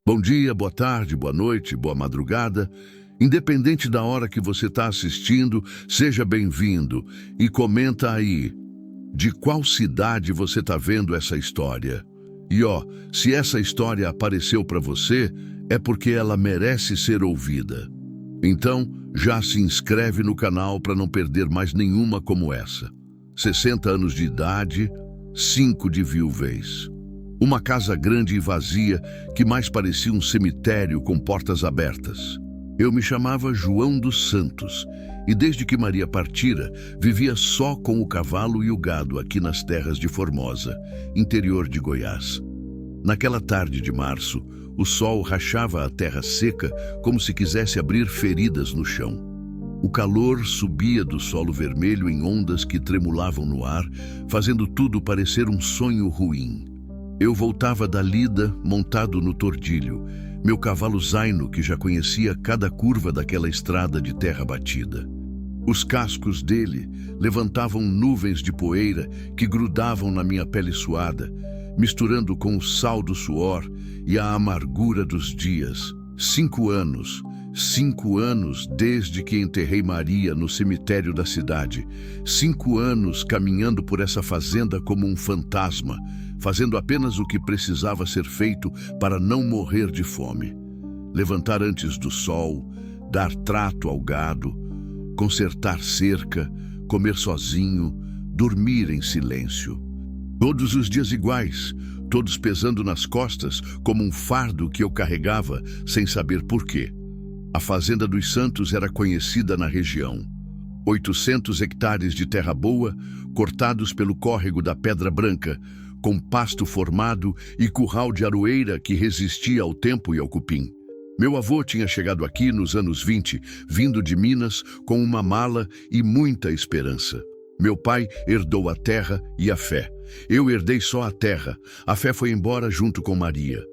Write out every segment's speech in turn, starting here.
Bom dia, boa tarde, boa noite, boa madrugada. Independente da hora que você está assistindo, seja bem-vindo e comenta aí de qual cidade você está vendo essa história. E se essa história apareceu para você, é porque ela merece ser ouvida. Então, já se inscreve no canal para não perder mais nenhuma como essa. 60 anos de idade, 5 de viuvez. Uma casa grande e vazia que mais parecia um cemitério com portas abertas. Eu me chamava João dos Santos e desde que Maria partira, vivia só com o cavalo e o gado aqui nas terras de Formosa, interior de Goiás. Naquela tarde de março, o sol rachava a terra seca como se quisesse abrir feridas no chão. O calor subia do solo vermelho em ondas que tremulavam no ar, fazendo tudo parecer um sonho ruim. Eu voltava da lida montado no tordilho, meu cavalo zaino que já conhecia cada curva daquela estrada de terra batida. Os cascos dele levantavam nuvens de poeira que grudavam na minha pele suada, misturando com o sal do suor e a amargura dos dias. 5 anos desde que enterrei Maria no cemitério da cidade. 5 anos caminhando por essa fazenda como um fantasma, fazendo apenas o que precisava ser feito para não morrer de fome. Levantar antes do sol, dar trato ao gado, consertar cerca, comer sozinho, dormir em silêncio. Todos os dias iguais, todos pesando nas costas como um fardo que eu carregava sem saber por quê. A Fazenda dos Santos era conhecida na região. 800 hectares de terra boa, cortados pelo córrego da Pedra Branca, com pasto formado e curral de aroeira que resistia ao tempo e ao cupim. Meu avô tinha chegado aqui nos anos 20, vindo de Minas, com uma mala e muita esperança. Meu pai herdou a terra e a fé. Eu herdei só a terra. A fé foi embora junto com Maria.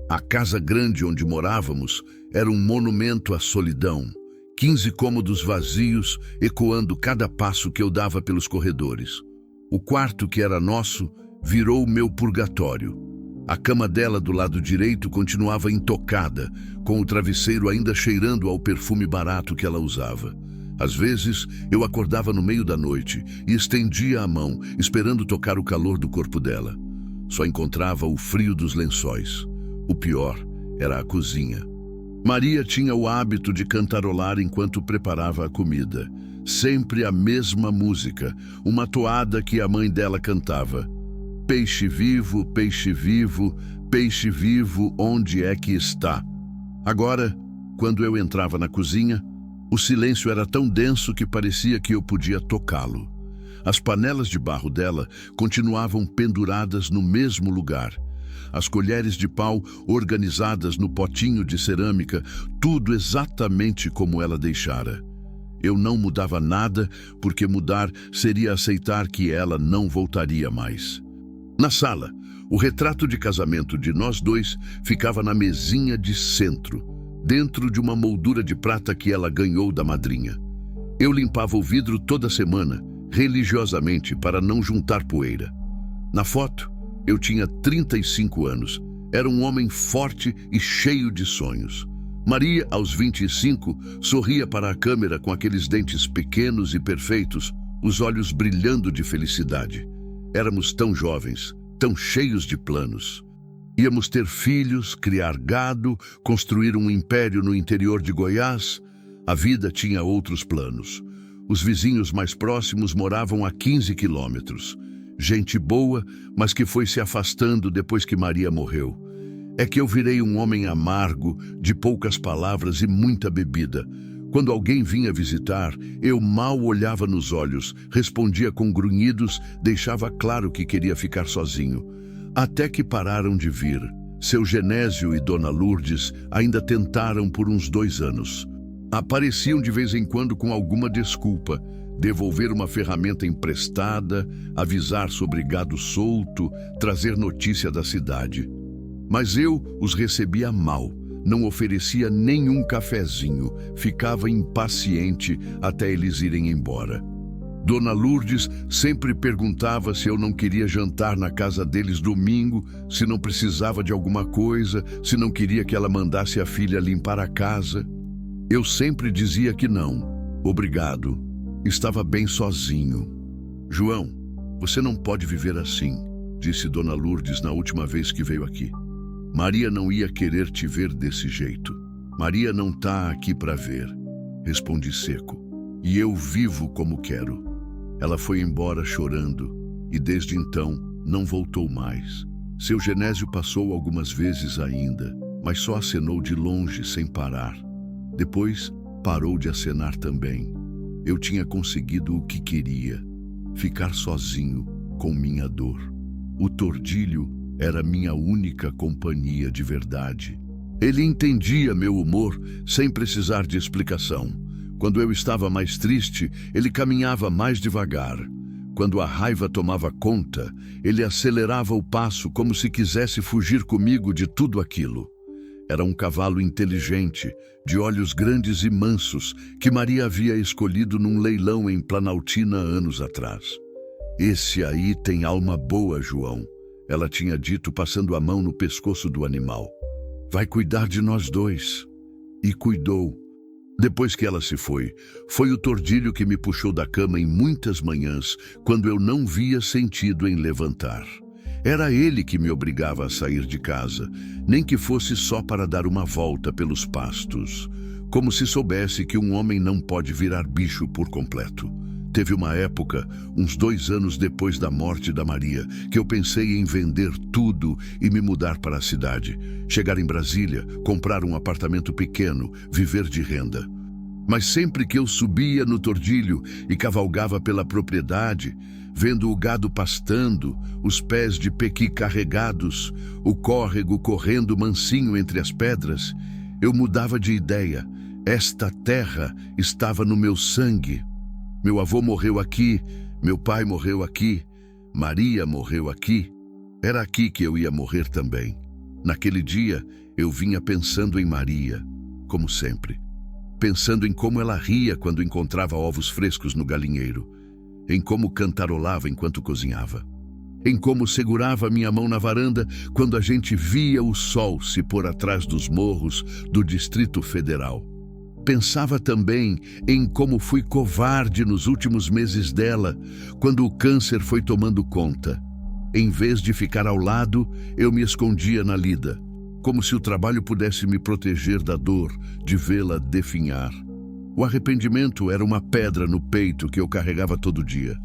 A casa grande onde morávamos era um monumento à solidão. 15 cômodos vazios, ecoando cada passo que eu dava pelos corredores. O quarto que era nosso virou meu purgatório. A cama dela do lado direito continuava intocada, com o travesseiro ainda cheirando ao perfume barato que ela usava. Às vezes, eu acordava no meio da noite e estendia a mão, esperando tocar o calor do corpo dela. Só encontrava o frio dos lençóis. O pior era a cozinha. Maria tinha o hábito de cantarolar enquanto preparava a comida. Sempre a mesma música, uma toada que a mãe dela cantava. Peixe vivo, peixe vivo, peixe vivo, onde é que está? Agora, quando eu entrava na cozinha, o silêncio era tão denso que parecia que eu podia tocá-lo. As panelas de barro dela continuavam penduradas no mesmo lugar. As colheres de pau organizadas no potinho de cerâmica, tudo exatamente como ela deixara. Eu não mudava nada, porque mudar seria aceitar que ela não voltaria mais. Na sala, o retrato de casamento de nós dois ficava na mesinha de centro, dentro de uma moldura de prata que ela ganhou da madrinha. Eu limpava o vidro toda semana, religiosamente, para não juntar poeira. Na foto, eu tinha 35 anos. Era um homem forte e cheio de sonhos. Maria, aos 25, sorria para a câmera com aqueles dentes pequenos e perfeitos, os olhos brilhando de felicidade. Éramos tão jovens, tão cheios de planos. Íamos ter filhos, criar gado, construir um império no interior de Goiás. A vida tinha outros planos. Os vizinhos mais próximos moravam a 15 quilômetros. Gente boa, mas que foi se afastando depois que Maria morreu. É que eu virei um homem amargo, de poucas palavras e muita bebida. Quando alguém vinha visitar, eu mal olhava nos olhos, respondia com grunhidos, deixava claro que queria ficar sozinho. Até que pararam de vir. Seu Genésio e Dona Lourdes ainda tentaram por uns 2 anos. Apareciam de vez em quando com alguma desculpa, devolver uma ferramenta emprestada, avisar sobre gado solto, trazer notícia da cidade. Mas eu os recebia mal, não oferecia nenhum cafezinho, ficava impaciente até eles irem embora. Dona Lourdes sempre perguntava se eu não queria jantar na casa deles domingo, se não precisava de alguma coisa, se não queria que ela mandasse a filha limpar a casa. Eu sempre dizia que não. Obrigado. Estava bem sozinho. João, você não pode viver assim, disse Dona Lourdes na última vez que veio aqui. Maria não ia querer te ver desse jeito. Maria não tá aqui para ver. Respondi seco. E eu vivo como quero. Ela foi embora chorando e desde então não voltou mais. Seu Genésio passou algumas vezes ainda, mas só acenou de longe sem parar. Depois parou de acenar também. Eu tinha conseguido o que queria, ficar sozinho com minha dor. O Tordilho era minha única companhia de verdade. Ele entendia meu humor sem precisar de explicação. Quando eu estava mais triste, ele caminhava mais devagar. Quando a raiva tomava conta, ele acelerava o passo como se quisesse fugir comigo de tudo aquilo. Era um cavalo inteligente, de olhos grandes e mansos, que Maria havia escolhido num leilão em Planaltina anos atrás. Esse aí tem alma boa, João, ela tinha dito passando a mão no pescoço do animal. Vai cuidar de nós dois. E cuidou. Depois que ela se foi o Tordilho que me puxou da cama em muitas manhãs, quando eu não via sentido em levantar. Era ele que me obrigava a sair de casa, nem que fosse só para dar uma volta pelos pastos, como se soubesse que um homem não pode virar bicho por completo. Teve uma época, uns 2 anos depois da morte da Maria, que eu pensei em vender tudo e me mudar para a cidade. Chegar em Brasília, comprar um apartamento pequeno, viver de renda. Mas sempre que eu subia no Tordilho e cavalgava pela propriedade, vendo o gado pastando, os pés de pequi carregados, o córrego correndo mansinho entre as pedras, eu mudava de ideia. Esta terra estava no meu sangue. Meu avô morreu aqui, meu pai morreu aqui, Maria morreu aqui. Era aqui que eu ia morrer também. Naquele dia, eu vinha pensando em Maria, como sempre. Pensando em como ela ria quando encontrava ovos frescos no galinheiro. Em como cantarolava enquanto cozinhava. Em como segurava minha mão na varanda quando a gente via o sol se pôr atrás dos morros do Distrito Federal. Pensava também em como fui covarde nos últimos meses dela, quando o câncer foi tomando conta. Em vez de ficar ao lado, eu me escondia na lida, como se o trabalho pudesse me proteger da dor de vê-la definhar. O arrependimento era uma pedra no peito que eu carregava todo dia.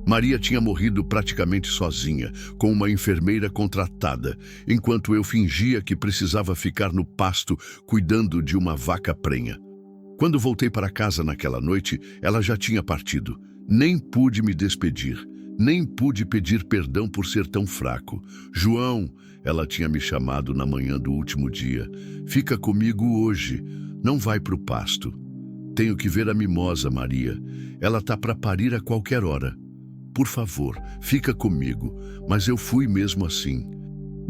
Maria tinha morrido praticamente sozinha, com uma enfermeira contratada, enquanto eu fingia que precisava ficar no pasto cuidando de uma vaca prenha. Quando voltei para casa naquela noite, ela já tinha partido. Nem pude me despedir, nem pude pedir perdão por ser tão fraco. João, ela tinha me chamado na manhã do último dia. Fica comigo hoje, não vai para o pasto. Tenho que ver a mimosa, Maria. Ela tá para parir a qualquer hora. Por favor, fica comigo. Mas eu fui mesmo assim.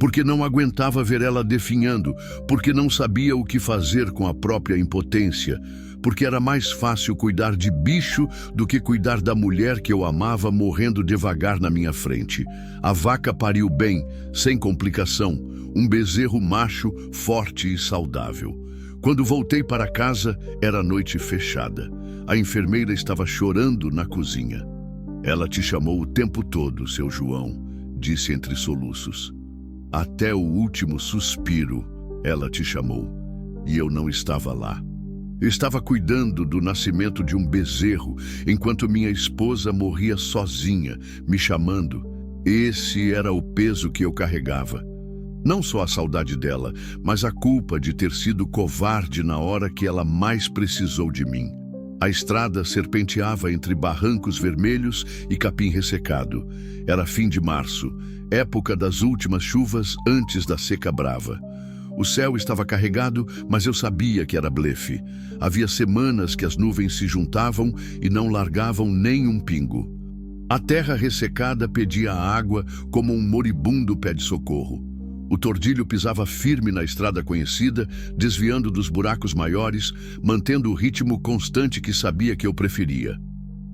Porque não aguentava ver ela definhando, porque não sabia o que fazer com a própria impotência, porque era mais fácil cuidar de bicho do que cuidar da mulher que eu amava morrendo devagar na minha frente. A vaca pariu bem, sem complicação, um bezerro macho, forte e saudável. Quando voltei para casa, era noite fechada. A enfermeira estava chorando na cozinha. Ela te chamou o tempo todo, seu João, disse entre soluços. Até o último suspiro, ela te chamou, e eu não estava lá. Estava cuidando do nascimento de um bezerro, enquanto minha esposa morria sozinha, me chamando. Esse era o peso que eu carregava. Não só a saudade dela, mas a culpa de ter sido covarde na hora que ela mais precisou de mim. A estrada serpenteava entre barrancos vermelhos e capim ressecado. Era fim de março, época das últimas chuvas antes da seca brava. O céu estava carregado, mas eu sabia que era blefe. Havia semanas que as nuvens se juntavam e não largavam nem um pingo. A terra ressecada pedia água como um moribundo pede socorro. O Tordilho pisava firme na estrada conhecida, desviando dos buracos maiores, mantendo o ritmo constante que sabia que eu preferia.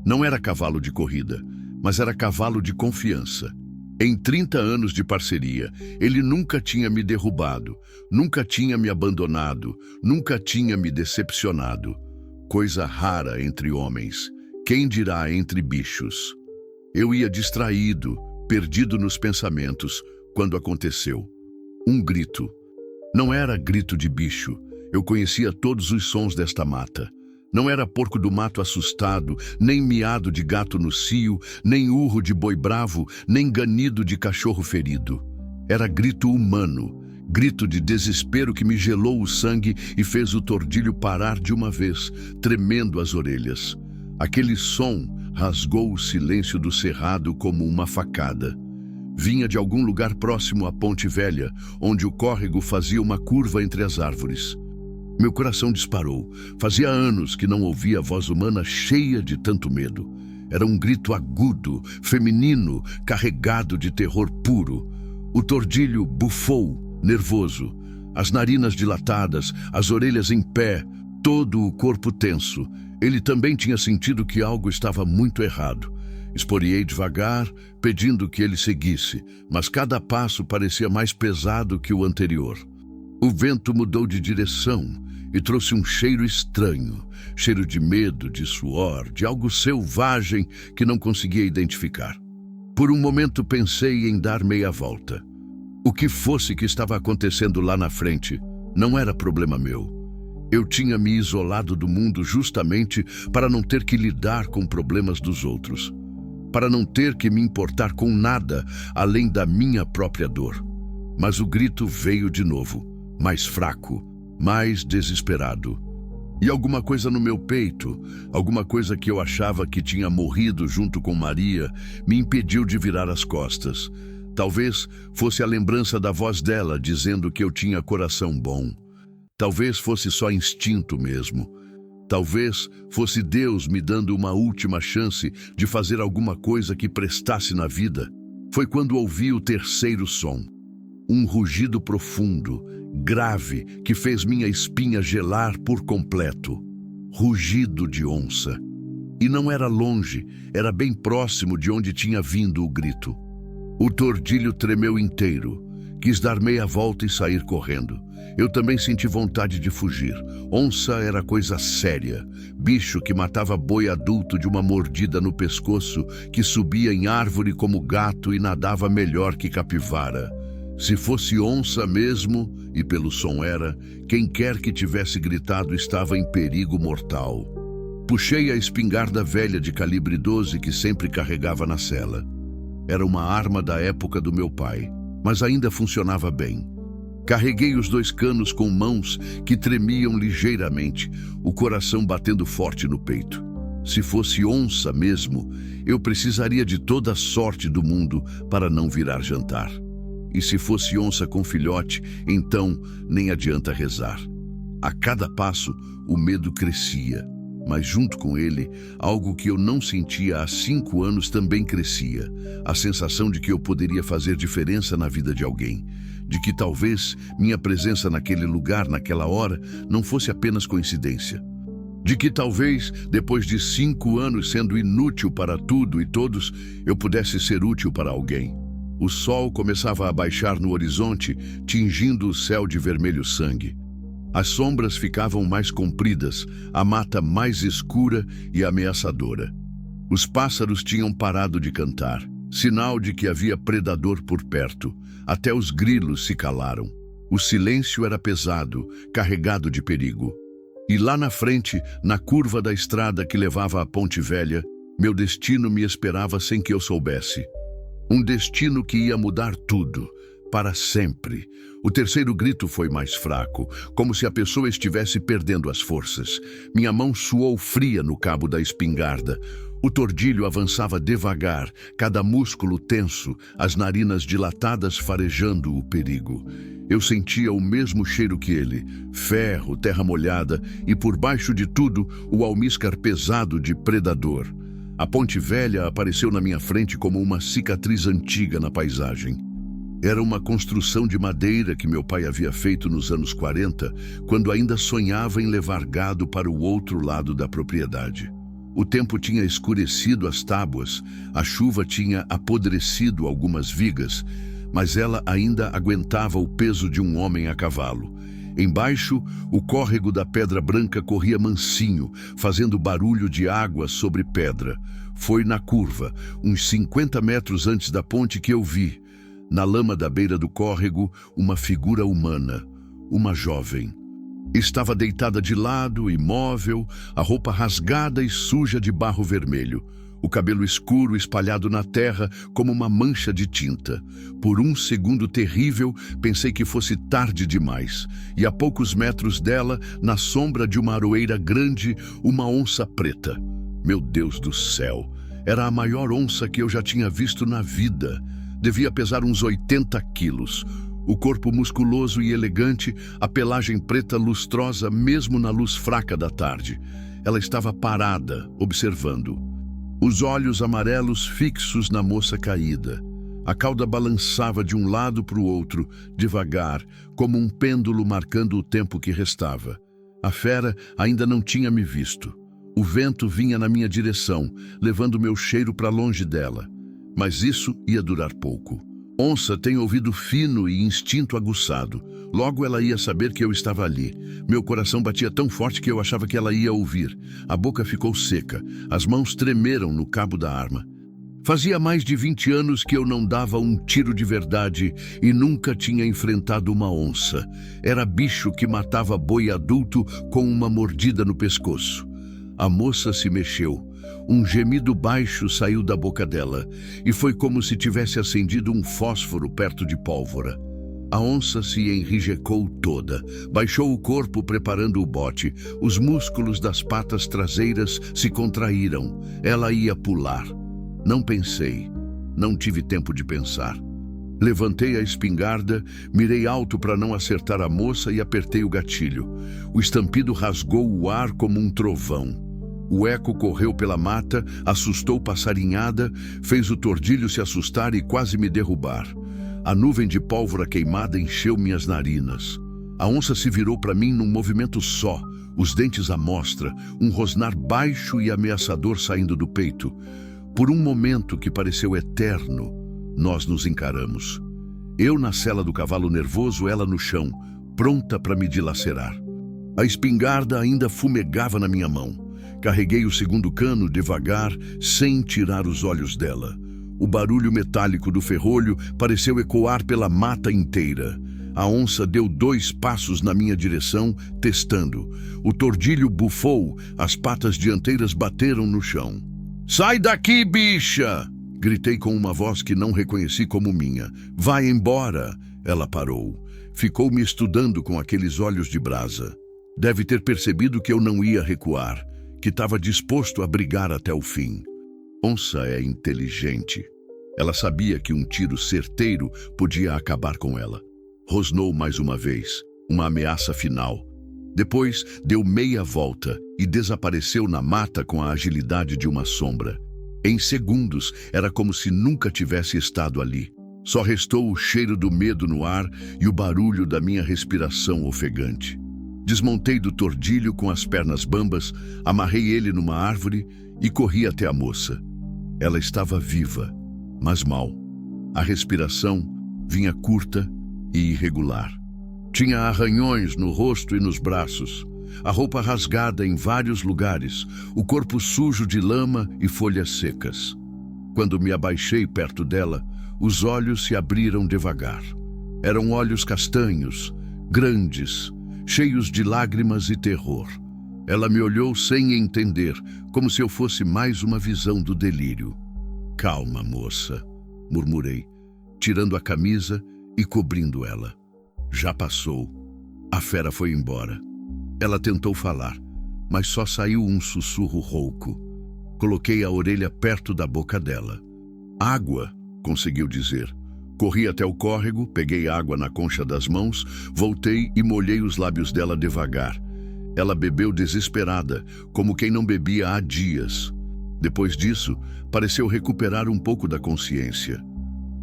Não era cavalo de corrida, mas era cavalo de confiança. Em 30 anos de parceria, ele nunca tinha me derrubado, nunca tinha me abandonado, nunca tinha me decepcionado. Coisa rara entre homens, quem dirá entre bichos? Eu ia distraído, perdido nos pensamentos, quando aconteceu. Um grito. Não era grito de bicho, eu conhecia todos os sons desta mata. Não era porco do mato assustado, nem miado de gato no cio, nem urro de boi bravo, nem ganido de cachorro ferido. Era grito humano, grito de desespero que me gelou o sangue e fez o tordilho parar de uma vez, tremendo as orelhas. Aquele som rasgou o silêncio do cerrado como uma facada. Vinha de algum lugar próximo à Ponte Velha, onde o córrego fazia uma curva entre as árvores. Meu coração disparou. Fazia anos que não ouvia a voz humana cheia de tanto medo. Era um grito agudo, feminino, carregado de terror puro. O tordilho bufou, nervoso. As narinas dilatadas, as orelhas em pé, todo o corpo tenso. Ele também tinha sentido que algo estava muito errado. Esporeei devagar, pedindo que ele seguisse, mas cada passo parecia mais pesado que o anterior. O vento mudou de direção e trouxe um cheiro estranho, cheiro de medo, de suor, de algo selvagem que não conseguia identificar. Por um momento pensei em dar meia volta. O que fosse que estava acontecendo lá na frente não era problema meu. Eu tinha me isolado do mundo justamente para não ter que lidar com problemas dos outros, para não ter que me importar com nada além da minha própria dor. Mas o grito veio de novo, mais fraco, mais desesperado. E alguma coisa no meu peito, alguma coisa que eu achava que tinha morrido junto com Maria, me impediu de virar as costas. Talvez fosse a lembrança da voz dela dizendo que eu tinha coração bom. Talvez fosse só instinto mesmo. Talvez fosse Deus me dando uma última chance de fazer alguma coisa que prestasse na vida. Foi quando ouvi o terceiro som. Um rugido profundo, grave, que fez minha espinha gelar por completo. Rugido de onça. E não era longe, era bem próximo de onde tinha vindo o grito. O tordilho tremeu inteiro. Quis dar meia volta e sair correndo. Eu também senti vontade de fugir. Onça era coisa séria. Bicho que matava boi adulto de uma mordida no pescoço, que subia em árvore como gato e nadava melhor que capivara. Se fosse onça mesmo, e pelo som era, quem quer que tivesse gritado estava em perigo mortal. Puxei a espingarda velha de calibre 12 que sempre carregava na sela. Era uma arma da época do meu pai, mas ainda funcionava bem. Carreguei os 2 canos com mãos que tremiam ligeiramente, o coração batendo forte no peito. Se fosse onça mesmo, eu precisaria de toda a sorte do mundo para não virar jantar. E se fosse onça com filhote, então nem adianta rezar. A cada passo, o medo crescia, mas junto com ele, algo que eu não sentia há 5 anos também crescia. A sensação de que eu poderia fazer diferença na vida de alguém. De que talvez minha presença naquele lugar, naquela hora, não fosse apenas coincidência. De que talvez, depois de 5 anos sendo inútil para tudo e todos, eu pudesse ser útil para alguém. O sol começava a baixar no horizonte, tingindo o céu de vermelho sangue. As sombras ficavam mais compridas, a mata mais escura e ameaçadora. Os pássaros tinham parado de cantar, sinal de que havia predador por perto. Até os grilos se calaram. O silêncio era pesado, carregado de perigo. E lá na frente, na curva da estrada que levava à Ponte Velha, meu destino me esperava sem que eu soubesse. Um destino que ia mudar tudo, para sempre. O terceiro grito foi mais fraco, como se a pessoa estivesse perdendo as forças. Minha mão suou fria no cabo da espingarda. O tordilho avançava devagar, cada músculo tenso, as narinas dilatadas farejando o perigo. Eu sentia o mesmo cheiro que ele, ferro, terra molhada e, por baixo de tudo, o almíscar pesado de predador. A Ponte Velha apareceu na minha frente como uma cicatriz antiga na paisagem. Era uma construção de madeira que meu pai havia feito nos anos 40, quando ainda sonhava em levar gado para o outro lado da propriedade. O tempo tinha escurecido as tábuas, a chuva tinha apodrecido algumas vigas, mas ela ainda aguentava o peso de um homem a cavalo. Embaixo, o córrego da Pedra Branca corria mansinho, fazendo barulho de água sobre pedra. Foi na curva, uns 50 metros antes da ponte, que eu vi, na lama da beira do córrego, uma figura humana, uma jovem. Estava deitada de lado, imóvel, a roupa rasgada e suja de barro vermelho, o cabelo escuro espalhado na terra como uma mancha de tinta. Por um segundo terrível, pensei que fosse tarde demais, e a poucos metros dela, na sombra de uma aroeira grande, uma onça preta. Meu Deus do céu! Era a maior onça que eu já tinha visto na vida. Devia pesar uns 80 quilos. O corpo musculoso e elegante, a pelagem preta lustrosa mesmo na luz fraca da tarde. Ela estava parada, observando. Os olhos amarelos fixos na moça caída. A cauda balançava de um lado para o outro, devagar, como um pêndulo marcando o tempo que restava. A fera ainda não tinha me visto. O vento vinha na minha direção, levando meu cheiro para longe dela. Mas isso ia durar pouco. Onça tem ouvido fino e instinto aguçado. Logo ela ia saber que eu estava ali. Meu coração batia tão forte que eu achava que ela ia ouvir. A boca ficou seca. As mãos tremeram no cabo da arma. Fazia mais de 20 anos que eu não dava um tiro de verdade e nunca tinha enfrentado uma onça. Era bicho que matava boi adulto com uma mordida no pescoço. A moça se mexeu. Um gemido baixo saiu da boca dela, e foi como se tivesse acendido um fósforo perto de pólvora. A onça se enrijecou toda, baixou o corpo preparando o bote. Os músculos das patas traseiras se contraíram. Ela ia pular. Não pensei. Não tive tempo de pensar. Levantei a espingarda, mirei alto para não acertar a moça e apertei o gatilho. O estampido rasgou o ar como um trovão. O eco correu pela mata, assustou passarinhada, fez o tordilho se assustar e quase me derrubar. A nuvem de pólvora queimada encheu minhas narinas. A onça se virou para mim num movimento só, os dentes à mostra, um rosnar baixo e ameaçador saindo do peito. Por um momento que pareceu eterno, nós nos encaramos. Eu na sela do cavalo nervoso, ela no chão, pronta para me dilacerar. A espingarda ainda fumegava na minha mão. Carreguei o segundo cano devagar, sem tirar os olhos dela. O barulho metálico do ferrolho pareceu ecoar pela mata inteira. A onça deu 2 passos na minha direção, testando. O tordilho bufou, as patas dianteiras bateram no chão. "Sai daqui, bicha!" Gritei com uma voz que não reconheci como minha. "Vai embora!" Ela parou. Ficou me estudando com aqueles olhos de brasa. Deve ter percebido que eu não ia recuar, que estava disposto a brigar até o fim. Onça é inteligente. Ela sabia que um tiro certeiro podia acabar com ela. Rosnou mais uma vez, uma ameaça final. Depois deu meia volta e desapareceu na mata com a agilidade de uma sombra. Em segundos, era como se nunca tivesse estado ali. Só restou o cheiro do medo no ar e o barulho da minha respiração ofegante. Desmontei do tordilho com as pernas bambas, amarrei ele numa árvore e corri até a moça. Ela estava viva, mas mal. A respiração vinha curta e irregular. Tinha arranhões no rosto e nos braços, a roupa rasgada em vários lugares, o corpo sujo de lama e folhas secas. Quando me abaixei perto dela, os olhos se abriram devagar. Eram olhos castanhos, grandes, cheios de lágrimas e terror. Ela me olhou sem entender, como se eu fosse mais uma visão do delírio. "Calma, moça", murmurei, tirando a camisa e cobrindo ela. Já passou. A fera foi embora. Ela tentou falar, mas só saiu um sussurro rouco. Coloquei a orelha perto da boca dela. "Água", conseguiu dizer. Corri até o córrego, peguei água na concha das mãos, voltei e molhei os lábios dela devagar. Ela bebeu desesperada, como quem não bebia há dias. Depois disso, pareceu recuperar um pouco da consciência.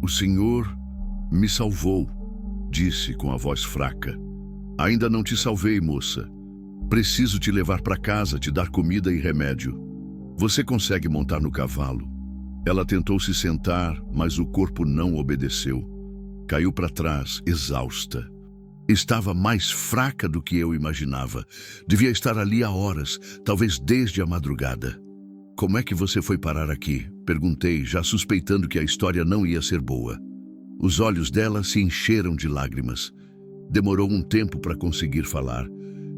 "O senhor me salvou", disse com a voz fraca. "Ainda não te salvei, moça. Preciso te levar para casa, te dar comida e remédio." Você consegue montar no cavalo? Ela tentou se sentar, mas o corpo não obedeceu. Caiu para trás, exausta. Estava mais fraca do que eu imaginava. Devia estar ali há horas, talvez desde a madrugada. Como é que você foi parar aqui? Perguntei, já suspeitando que a história não ia ser boa. Os olhos dela se encheram de lágrimas. Demorou um tempo para conseguir falar.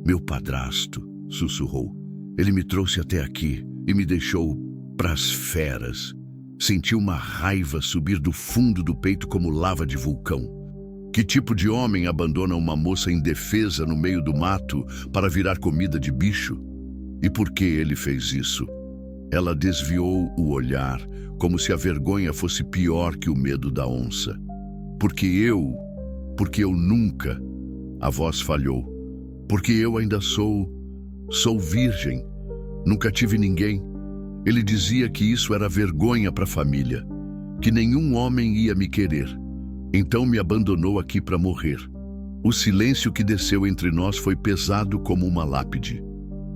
Meu padrasto, sussurrou. Ele me trouxe até aqui e me deixou pras feras. Senti uma raiva subir do fundo do peito como lava de vulcão. Que tipo de homem abandona uma moça indefesa no meio do mato para virar comida de bicho? E por que ele fez isso? Ela desviou o olhar, como se a vergonha fosse pior que o medo da onça. Porque eu nunca, a voz falhou. Porque eu ainda sou virgem. Nunca tive ninguém. Ele dizia que isso era vergonha para a família, que nenhum homem ia me querer. Então me abandonou aqui para morrer. O silêncio que desceu entre nós foi pesado como uma lápide.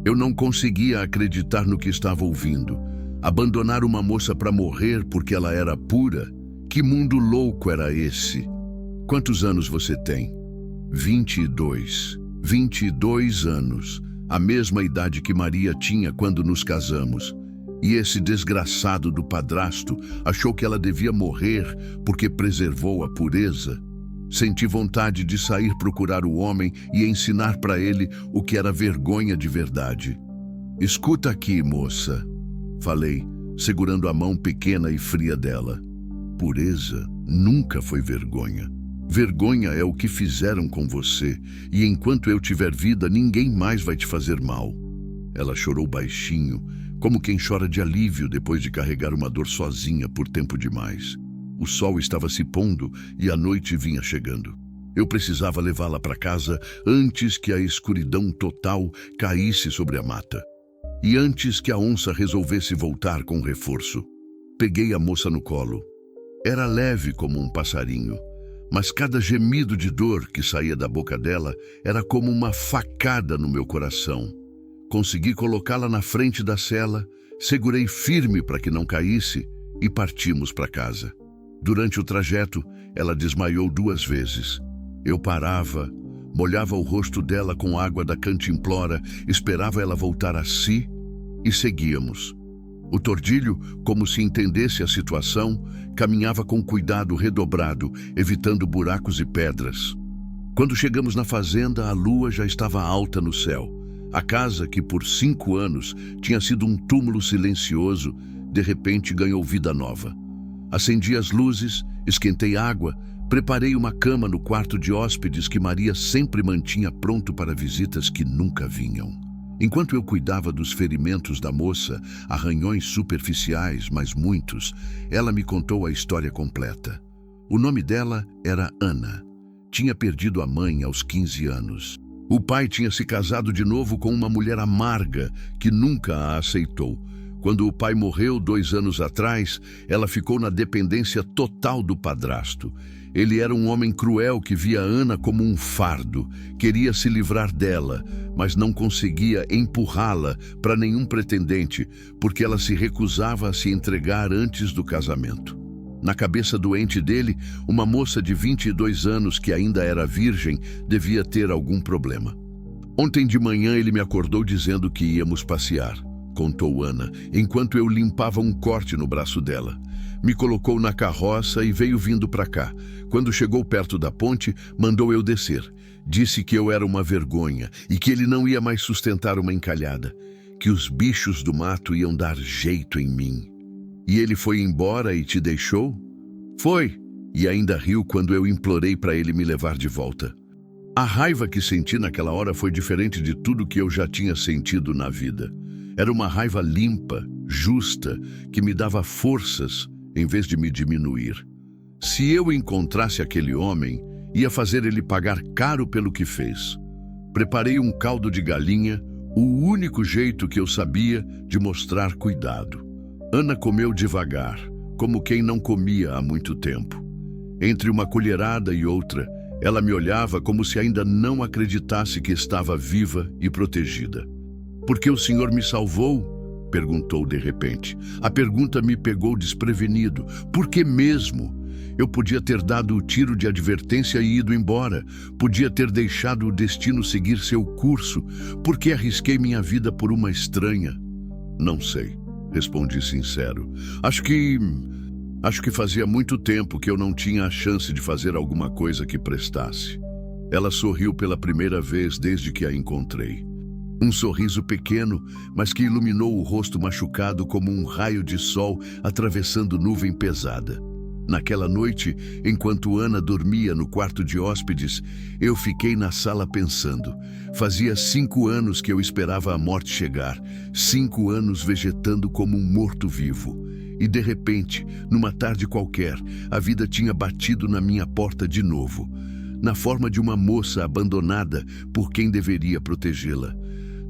Eu não conseguia acreditar no que estava ouvindo. Abandonar uma moça para morrer porque ela era pura? Que mundo louco era esse? Quantos anos você tem? 22. 22 anos. A mesma idade que Maria tinha quando nos casamos. E esse desgraçado do padrasto achou que ela devia morrer porque preservou a pureza. Senti vontade de sair procurar o homem e ensinar para ele o que era vergonha de verdade. Escuta aqui, moça, falei, segurando a mão pequena e fria dela. Pureza nunca foi vergonha. Vergonha é o que fizeram com você, e enquanto eu tiver vida, ninguém mais vai te fazer mal. Ela chorou baixinho, como quem chora de alívio depois de carregar uma dor sozinha por tempo demais. O sol estava se pondo e a noite vinha chegando. Eu precisava levá-la para casa antes que a escuridão total caísse sobre a mata. E antes que a onça resolvesse voltar com reforço. Peguei a moça no colo. Era leve como um passarinho, mas cada gemido de dor que saía da boca dela era como uma facada no meu coração. Consegui colocá-la na frente da sela, segurei firme para que não caísse e partimos para casa. Durante o trajeto, ela desmaiou 2 vezes. Eu parava, molhava o rosto dela com água da cantimplora, esperava ela voltar a si e seguíamos. O tordilho, como se entendesse a situação, caminhava com cuidado redobrado, evitando buracos e pedras. Quando chegamos na fazenda, a lua já estava alta no céu. A casa, que por 5 anos tinha sido um túmulo silencioso, de repente ganhou vida nova. Acendi as luzes, esquentei água, preparei uma cama no quarto de hóspedes que Maria sempre mantinha pronto para visitas que nunca vinham. Enquanto eu cuidava dos ferimentos da moça, arranhões superficiais, mas muitos, ela me contou a história completa. O nome dela era Ana. Tinha perdido a mãe aos 15 anos. O pai tinha se casado de novo com uma mulher amarga que nunca a aceitou. Quando o pai morreu 2 anos atrás, ela ficou na dependência total do padrasto. Ele era um homem cruel que via Ana como um fardo, queria se livrar dela, mas não conseguia empurrá-la para nenhum pretendente, porque ela se recusava a se entregar antes do casamento. Na cabeça doente dele, uma moça de 22 anos que ainda era virgem devia ter algum problema. Ontem de manhã ele me acordou dizendo que íamos passear, contou Ana, enquanto eu limpava um corte no braço dela. Me colocou na carroça e veio vindo para cá. Quando chegou perto da ponte, mandou eu descer. Disse que eu era uma vergonha e que ele não ia mais sustentar uma encalhada, que os bichos do mato iam dar jeito em mim. E ele foi embora e te deixou? Foi, e ainda riu quando eu implorei para ele me levar de volta. A raiva que senti naquela hora foi diferente de tudo que eu já tinha sentido na vida. Era uma raiva limpa, justa, que me dava forças em vez de me diminuir. Se eu encontrasse aquele homem, ia fazer ele pagar caro pelo que fez. Preparei um caldo de galinha, o único jeito que eu sabia de mostrar cuidado. Ana comeu devagar, como quem não comia há muito tempo. Entre uma colherada e outra, ela me olhava como se ainda não acreditasse que estava viva e protegida. Porque o Senhor me salvou? Perguntou de repente. A pergunta me pegou desprevenido. Por que mesmo? Eu podia ter dado o tiro de advertência e ido embora. Podia ter deixado o destino seguir seu curso. Por que arrisquei minha vida por uma estranha? Não sei, respondi sincero. Acho que fazia muito tempo que eu não tinha a chance de fazer alguma coisa que prestasse. Ela sorriu pela primeira vez desde que a encontrei. Um sorriso pequeno, mas que iluminou o rosto machucado como um raio de sol atravessando nuvem pesada. Naquela noite, enquanto Ana dormia no quarto de hóspedes, eu fiquei na sala pensando. Fazia 5 anos que eu esperava a morte chegar, 5 anos vegetando como um morto-vivo. E de repente, numa tarde qualquer, a vida tinha batido na minha porta de novo, na forma de uma moça abandonada por quem deveria protegê-la.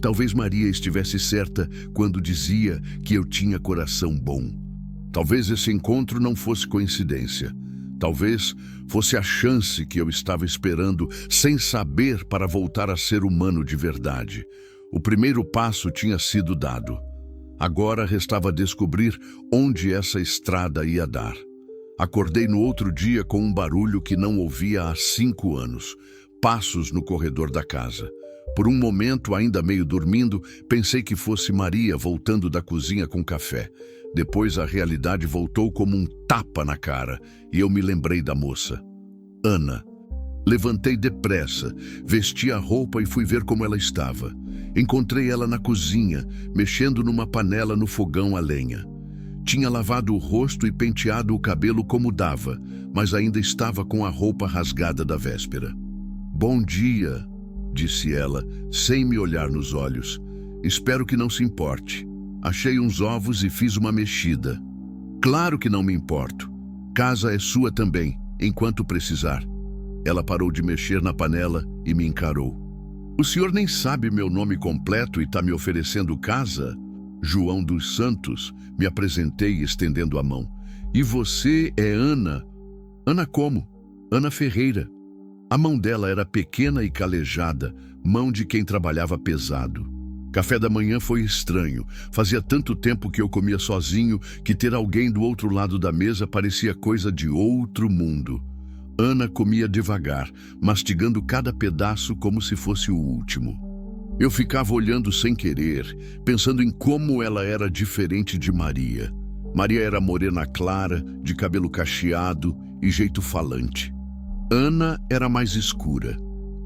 Talvez Maria estivesse certa quando dizia que eu tinha coração bom. Talvez esse encontro não fosse coincidência. Talvez fosse a chance que eu estava esperando sem saber para voltar a ser humano de verdade. O primeiro passo tinha sido dado. Agora restava descobrir onde essa estrada ia dar. Acordei no outro dia com um barulho que não ouvia há 5 anos. Passos no corredor da casa. Por um momento, ainda meio dormindo, pensei que fosse Maria voltando da cozinha com café. Depois a realidade voltou como um tapa na cara e eu me lembrei da moça. Ana. Levantei depressa, vesti a roupa e fui ver como ela estava. Encontrei ela na cozinha, mexendo numa panela no fogão a lenha. Tinha lavado o rosto e penteado o cabelo como dava, mas ainda estava com a roupa rasgada da véspera. Bom dia, disse ela, sem me olhar nos olhos. Espero que não se importe. Achei uns ovos e fiz uma mexida. Claro que não me importo. Casa é sua também, enquanto precisar. Ela parou de mexer na panela e me encarou. O senhor nem sabe meu nome completo e está me oferecendo casa? João dos Santos, me apresentei estendendo a mão. E você é Ana? Ana como? Ana Ferreira. A mão dela era pequena e calejada, mão de quem trabalhava pesado. Café da manhã foi estranho. Fazia tanto tempo que eu comia sozinho que ter alguém do outro lado da mesa parecia coisa de outro mundo. Ana comia devagar, mastigando cada pedaço como se fosse o último. Eu ficava olhando sem querer, pensando em como ela era diferente de Maria. Maria era morena clara, de cabelo cacheado e jeito falante. Ana era mais escura,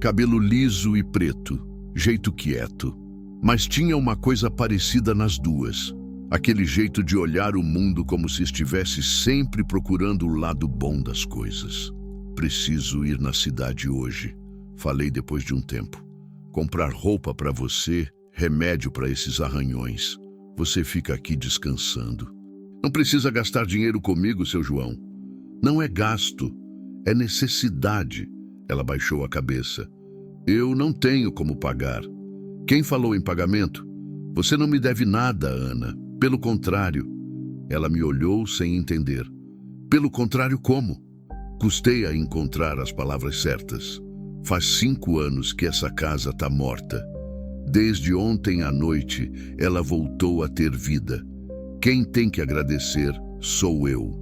cabelo liso e preto, jeito quieto. Mas tinha uma coisa parecida nas duas. Aquele jeito de olhar o mundo como se estivesse sempre procurando o lado bom das coisas. Preciso ir na cidade hoje, falei depois de um tempo. Comprar roupa para você, remédio para esses arranhões. Você fica aqui descansando. Não precisa gastar dinheiro comigo, seu João. Não é gasto, é necessidade. Ela baixou a cabeça. Eu não tenho como pagar. Quem falou em pagamento? Você não me deve nada, Ana. Pelo contrário. Ela me olhou sem entender. Pelo contrário, como? Custei a encontrar as palavras certas. Faz 5 anos que essa casa está morta. Desde ontem à noite, ela voltou a ter vida. Quem tem que agradecer sou eu.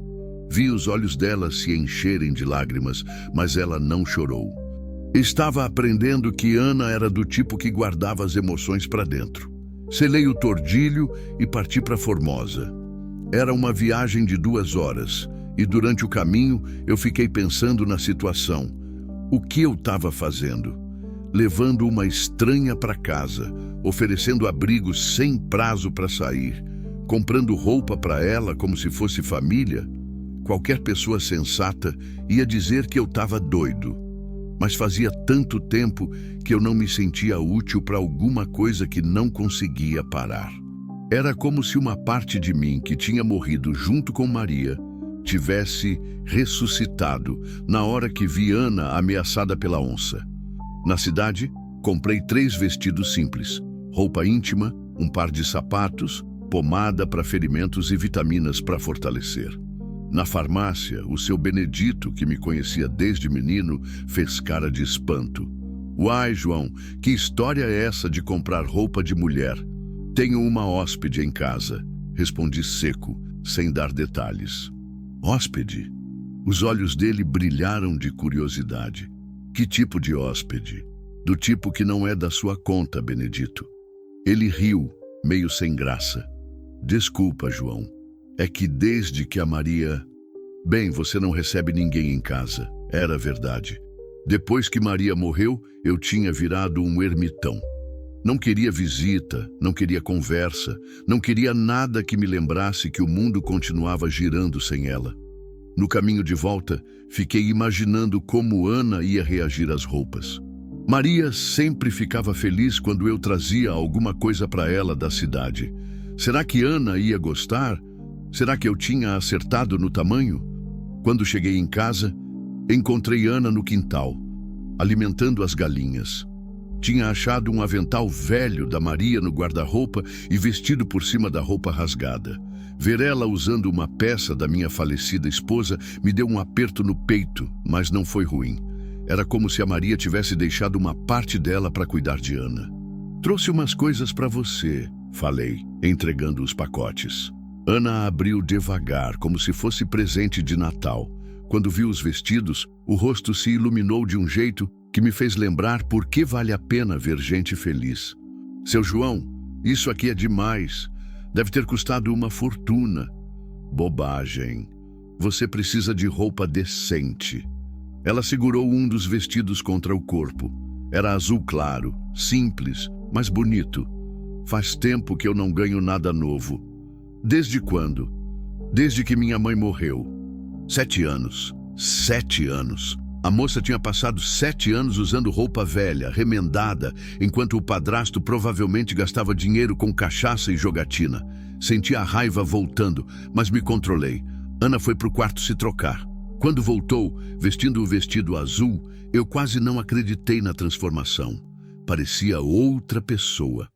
Vi os olhos dela se encherem de lágrimas, mas ela não chorou. Estava aprendendo que Ana era do tipo que guardava as emoções para dentro. Selei o tordilho e parti para Formosa. Era uma viagem de 2 horas, e durante o caminho eu fiquei pensando na situação. O que eu estava fazendo? Levando uma estranha para casa, oferecendo abrigo sem prazo para sair, comprando roupa para ela como se fosse família. Qualquer pessoa sensata ia dizer que eu estava doido. Mas fazia tanto tempo que eu não me sentia útil para alguma coisa que não conseguia parar. Era como se uma parte de mim que tinha morrido junto com Maria tivesse ressuscitado na hora que vi Ana ameaçada pela onça. Na cidade, comprei 3 vestidos simples, roupa íntima, um par de sapatos, pomada para ferimentos e vitaminas para fortalecer. Na farmácia, o seu Benedito, que me conhecia desde menino, fez cara de espanto. Uai, João, que história é essa de comprar roupa de mulher? Tenho uma hóspede em casa, respondi seco, sem dar detalhes. Hóspede? Os olhos dele brilharam de curiosidade. Que tipo de hóspede? Do tipo que não é da sua conta, Benedito. Ele riu, meio sem graça. Desculpa, João. É que desde que a Maria... Bem, você não recebe ninguém em casa. Era verdade. Depois que Maria morreu, eu tinha virado um ermitão. Não queria visita, não queria conversa, não queria nada que me lembrasse que o mundo continuava girando sem ela. No caminho de volta, fiquei imaginando como Ana ia reagir às roupas. Maria sempre ficava feliz quando eu trazia alguma coisa para ela da cidade. Será que Ana ia gostar? Será que eu tinha acertado no tamanho? Quando cheguei em casa, encontrei Ana no quintal, alimentando as galinhas. Tinha achado um avental velho da Maria no guarda-roupa e vestido por cima da roupa rasgada. Ver ela usando uma peça da minha falecida esposa me deu um aperto no peito, mas não foi ruim. Era como se a Maria tivesse deixado uma parte dela para cuidar de Ana. Trouxe umas coisas para você, falei, entregando os pacotes. Ana abriu devagar, como se fosse presente de Natal. Quando viu os vestidos, o rosto se iluminou de um jeito que me fez lembrar por que vale a pena ver gente feliz. Seu João, isso aqui é demais. Deve ter custado uma fortuna. Bobagem. Você precisa de roupa decente. Ela segurou um dos vestidos contra o corpo. Era azul claro, simples, mas bonito. Faz tempo que eu não ganho nada novo. Desde quando? Desde que minha mãe morreu. 7 anos. 7 anos. A moça tinha passado 7 anos usando roupa velha, remendada, enquanto o padrasto provavelmente gastava dinheiro com cachaça e jogatina. Senti a raiva voltando, mas me controlei. Ana foi para o quarto se trocar. Quando voltou, vestindo o vestido azul, eu quase não acreditei na transformação. Parecia outra pessoa.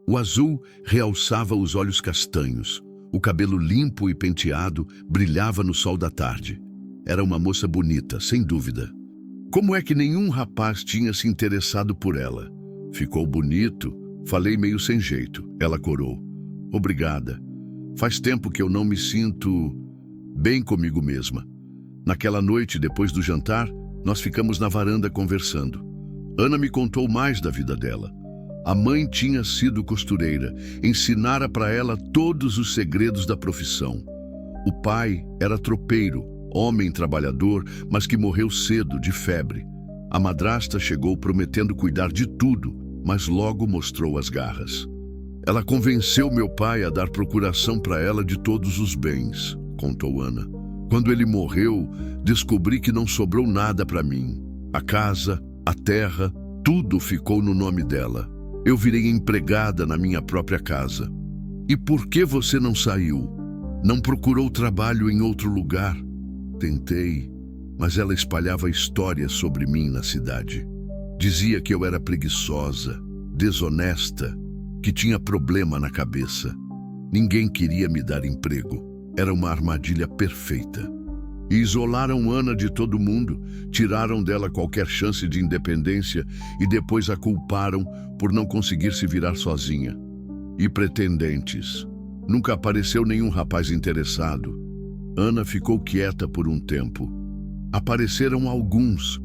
O azul realçava os olhos castanhos. O cabelo limpo e penteado brilhava no sol da tarde. Era uma moça bonita, sem dúvida. Como é que nenhum rapaz tinha se interessado por ela? Ficou bonito, falei meio sem jeito. Ela corou. Obrigada. Faz tempo que eu não me sinto bem comigo mesma. Naquela noite, depois do jantar, nós ficamos na varanda conversando. Ana me contou mais da vida dela. A mãe tinha sido costureira, ensinara para ela todos os segredos da profissão. O pai era tropeiro, homem trabalhador, mas que morreu cedo, de febre. A madrasta chegou prometendo cuidar de tudo, mas logo mostrou as garras. Ela convenceu meu pai a dar procuração para ela de todos os bens, contou Ana. Quando ele morreu, descobri que não sobrou nada para mim. A casa, a terra, tudo ficou no nome dela. Eu virei empregada na minha própria casa. E por que você não saiu? Não procurou trabalho em outro lugar? Tentei, mas ela espalhava histórias sobre mim na cidade. Dizia que eu era preguiçosa, desonesta, que tinha problema na cabeça. Ninguém queria me dar emprego. Era uma armadilha perfeita. E isolaram Ana de todo mundo, tiraram dela qualquer chance de independência e depois a culparam por não conseguir se virar sozinha. E pretendentes. Nunca apareceu nenhum rapaz interessado. Ana ficou quieta por um tempo. Apareceram alguns,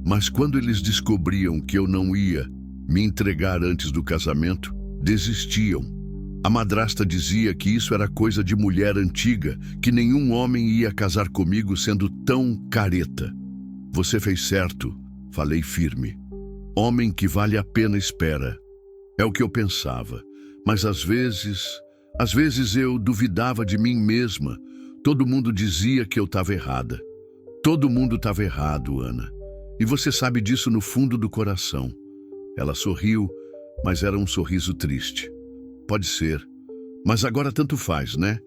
mas quando eles descobriam que eu não ia me entregar antes do casamento, desistiam. A madrasta dizia que isso era coisa de mulher antiga, que nenhum homem ia casar comigo sendo tão careta. Você fez certo, falei firme. Homem que vale a pena espera. É o que eu pensava, mas às vezes eu duvidava de mim mesma. Todo mundo dizia que eu estava errada. Todo mundo estava errado, Ana. E você sabe disso no fundo do coração. Ela sorriu, mas era um sorriso triste. Pode ser, mas agora tanto faz, né?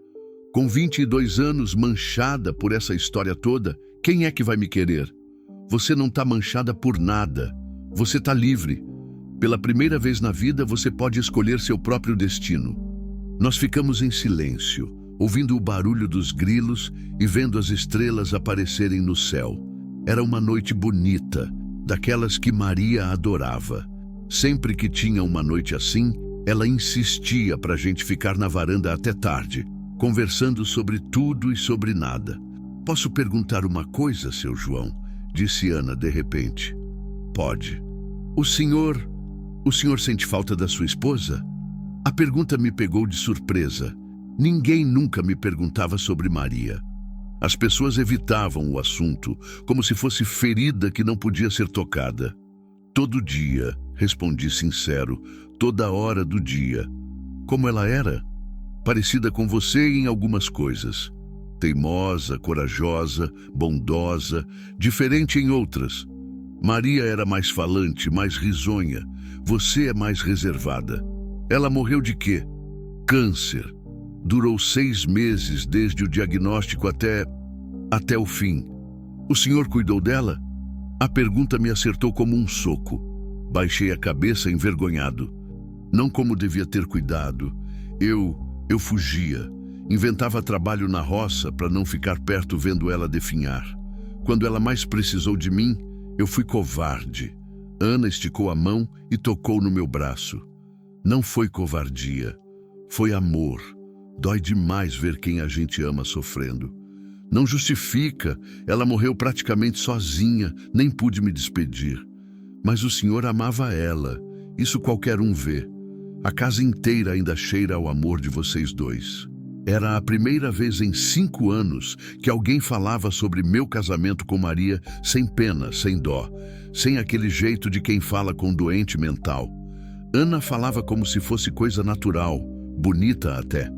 Com 22 anos manchada por essa história toda, quem é que vai me querer? Você não está manchada por nada. Você está livre. Pela primeira vez na vida, você pode escolher seu próprio destino. Nós ficamos em silêncio, ouvindo o barulho dos grilos e vendo as estrelas aparecerem no céu. Era uma noite bonita, daquelas que Maria adorava. Sempre que tinha uma noite assim, Ela insistia para a gente ficar na varanda até tarde, conversando sobre tudo e sobre nada. "Posso perguntar uma coisa, seu João?", disse Ana de repente. "Pode." O senhor sente falta da sua esposa?" A pergunta me pegou de surpresa. Ninguém nunca me perguntava sobre Maria. As pessoas evitavam o assunto, como se fosse ferida que não podia ser tocada. "Todo dia", respondi sincero, "toda hora do dia." "Como ela era?" "Parecida com você em algumas coisas. Teimosa, corajosa, bondosa, diferente em outras. Maria era mais falante, mais risonha. Você é mais reservada." "Ela morreu de quê?" "Câncer. Durou 6 meses desde o diagnóstico até o fim." "O senhor cuidou dela?" A pergunta me acertou como um soco. Baixei a cabeça envergonhado. Não como devia ter cuidado. Eu fugia. Inventava trabalho na roça para não ficar perto vendo ela definhar. Quando ela mais precisou de mim, eu fui covarde. Ana esticou a mão e tocou no meu braço. Não foi covardia, foi amor. Dói demais ver quem a gente ama sofrendo. Não justifica, ela morreu praticamente sozinha, nem pude me despedir. Mas o senhor amava ela, isso qualquer um vê. A casa inteira ainda cheira ao amor de vocês dois. Era a primeira vez em 5 anos que alguém falava sobre meu casamento com Maria sem pena, sem dó, sem aquele jeito de quem fala com doente mental. Ana falava como se fosse coisa natural, bonita até.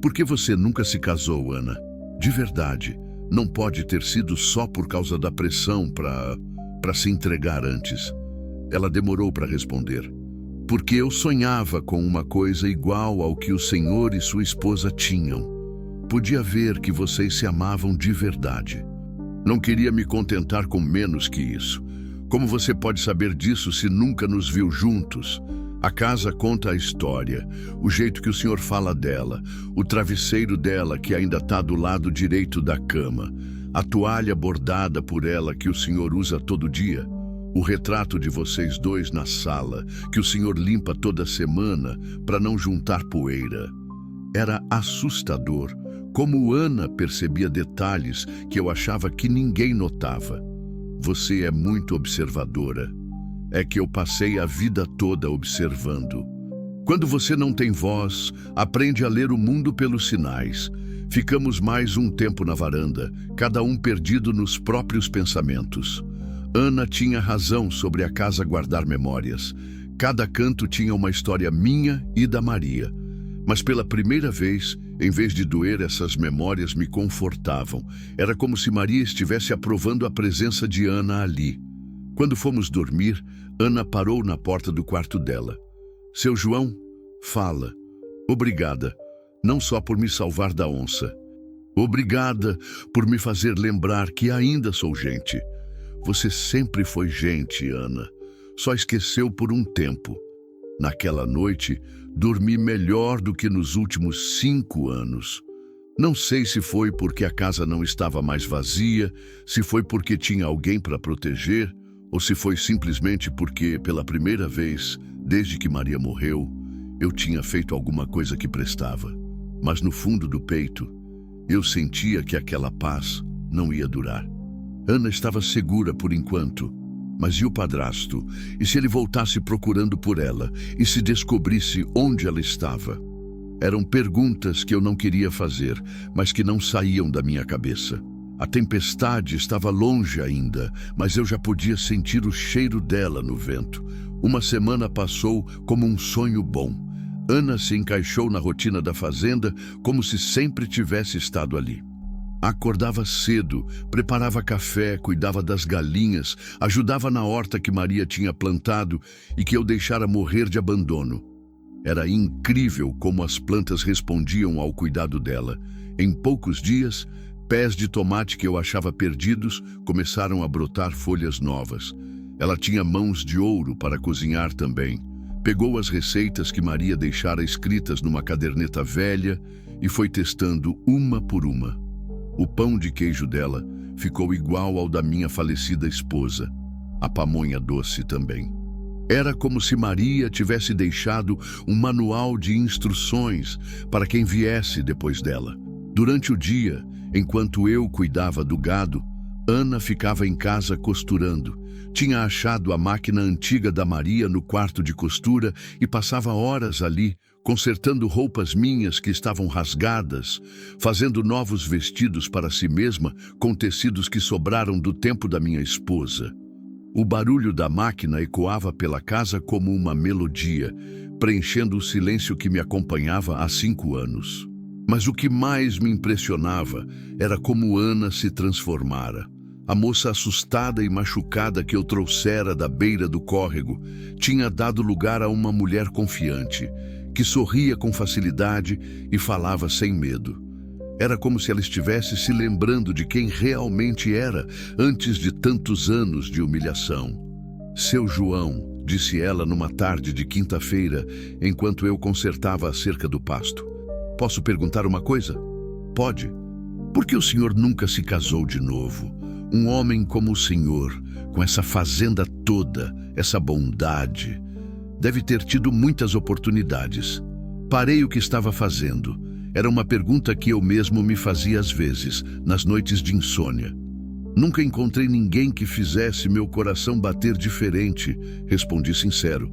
"Por que você nunca se casou, Ana? De verdade, não pode ter sido só por causa da pressão para se entregar antes." Ela demorou para responder. "Porque eu sonhava com uma coisa igual ao que o senhor e sua esposa tinham. Podia ver que vocês se amavam de verdade. Não queria me contentar com menos que isso. Como você pode saber disso se nunca nos viu juntos? A casa conta a história, o jeito que o senhor fala dela, o travesseiro dela que ainda está do lado direito da cama, a toalha bordada por ela que o senhor usa todo dia, o retrato de vocês dois na sala, que o senhor limpa toda semana para não juntar poeira." Era assustador como Ana percebia detalhes que eu achava que ninguém notava. "Você é muito observadora." "É que eu passei a vida toda observando." "Quando você não tem voz, aprende a ler o mundo pelos sinais." Ficamos mais um tempo na varanda, cada um perdido nos próprios pensamentos. Ana tinha razão sobre a casa guardar memórias. Cada canto tinha uma história minha e da Maria. Mas pela primeira vez, em vez de doer, essas memórias me confortavam. Era como se Maria estivesse aprovando a presença de Ana ali. Quando fomos dormir, Ana parou na porta do quarto dela. "Seu João, fala. Obrigada, não só por me salvar da onça. Obrigada por me fazer lembrar que ainda sou gente. Você sempre foi gente, Ana. Só esqueceu por um tempo." Naquela noite, dormi melhor do que nos últimos 5 anos. Não sei se foi porque a casa não estava mais vazia, se foi porque tinha alguém para proteger, ou se foi simplesmente porque, pela primeira vez, desde que Maria morreu, eu tinha feito alguma coisa que prestava. Mas no fundo do peito, eu sentia que aquela paz não ia durar. Ana estava segura por enquanto, mas e o padrasto? E se ele voltasse procurando por ela e se descobrisse onde ela estava? Eram perguntas que eu não queria fazer, mas que não saíam da minha cabeça. A tempestade estava longe ainda, mas eu já podia sentir o cheiro dela no vento. Uma semana passou como um sonho bom. Ana se encaixou na rotina da fazenda como se sempre tivesse estado ali. Acordava cedo, preparava café, cuidava das galinhas, ajudava na horta que Maria tinha plantado e que eu deixara morrer de abandono. Era incrível como as plantas respondiam ao cuidado dela. Em poucos dias, pés de tomate que eu achava perdidos começaram a brotar folhas novas. Ela tinha mãos de ouro para cozinhar também. Pegou as receitas que Maria deixara escritas numa caderneta velha e foi testando uma por uma. O pão de queijo dela ficou igual ao da minha falecida esposa. A pamonha doce também. Era como se Maria tivesse deixado um manual de instruções para quem viesse depois dela. Durante o dia, enquanto eu cuidava do gado, Ana ficava em casa costurando. Tinha achado a máquina antiga da Maria no quarto de costura e passava horas ali, consertando roupas minhas que estavam rasgadas, fazendo novos vestidos para si mesma com tecidos que sobraram do tempo da minha esposa. O barulho da máquina ecoava pela casa como uma melodia, preenchendo o silêncio que me acompanhava há 5 anos. Mas o que mais me impressionava era como Ana se transformara. A moça assustada e machucada que eu trouxera da beira do córrego tinha dado lugar a uma mulher confiante, que sorria com facilidade e falava sem medo. Era como se ela estivesse se lembrando de quem realmente era antes de tantos anos de humilhação. Seu João, disse ela numa tarde de quinta-feira, enquanto eu consertava a cerca do pasto. Posso perguntar uma coisa? Pode. Por que o senhor nunca se casou de novo? Um homem como o senhor, com essa fazenda toda, essa bondade, deve ter tido muitas oportunidades. Parei o que estava fazendo. Era uma pergunta que eu mesmo me fazia às vezes, nas noites de insônia. Nunca encontrei ninguém que fizesse meu coração bater diferente, respondi sincero.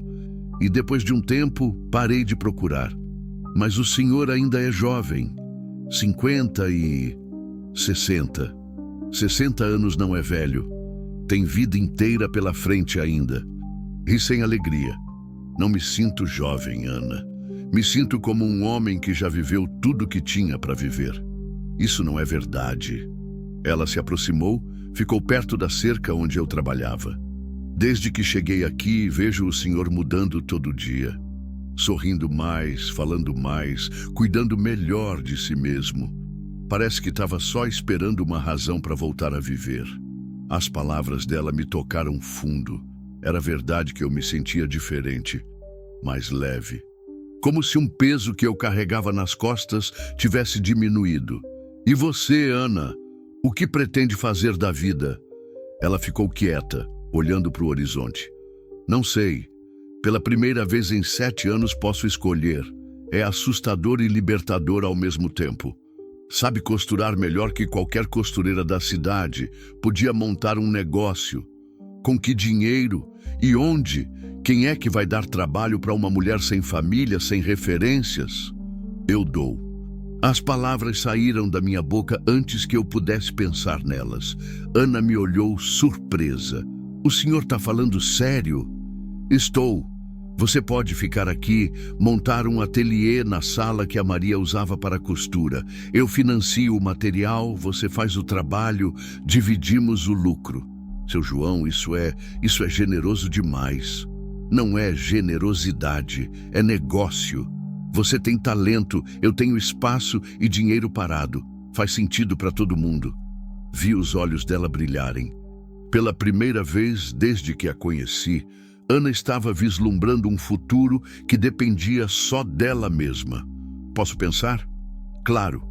E depois de um tempo, parei de procurar. Mas o senhor ainda é jovem. 50 e 60. 60 anos não é velho. Tem vida inteira pela frente ainda. Ri sem alegria. Não me sinto jovem, Ana. Me sinto como um homem que já viveu tudo que tinha para viver. Isso não é verdade. Ela se aproximou, ficou perto da cerca onde eu trabalhava. Desde que cheguei aqui, vejo o senhor mudando todo dia. Sorrindo mais, falando mais, cuidando melhor de si mesmo. Parece que estava só esperando uma razão para voltar a viver. As palavras dela me tocaram fundo. Era verdade que eu me sentia diferente, mais leve. Como se um peso que eu carregava nas costas tivesse diminuído. E você, Ana? O que pretende fazer da vida? Ela ficou quieta, olhando para o horizonte. Não sei. Pela primeira vez em 7 anos posso escolher. É assustador e libertador ao mesmo tempo. Sabe costurar melhor que qualquer costureira da cidade. Podia montar um negócio. Com que dinheiro? E onde? Quem é que vai dar trabalho para uma mulher sem família, sem referências? Eu dou. As palavras saíram da minha boca antes que eu pudesse pensar nelas. Ana me olhou surpresa. O senhor está falando sério? Estou. Você pode ficar aqui, montar um ateliê na sala que a Maria usava para costura. Eu financio o material, você faz o trabalho, dividimos o lucro. Seu João, isso é generoso demais. Não é generosidade, é negócio. Você tem talento, eu tenho espaço e dinheiro parado. Faz sentido para todo mundo. Vi os olhos dela brilharem. Pela primeira vez desde que a conheci, Ana estava vislumbrando um futuro que dependia só dela mesma. Posso pensar? Claro,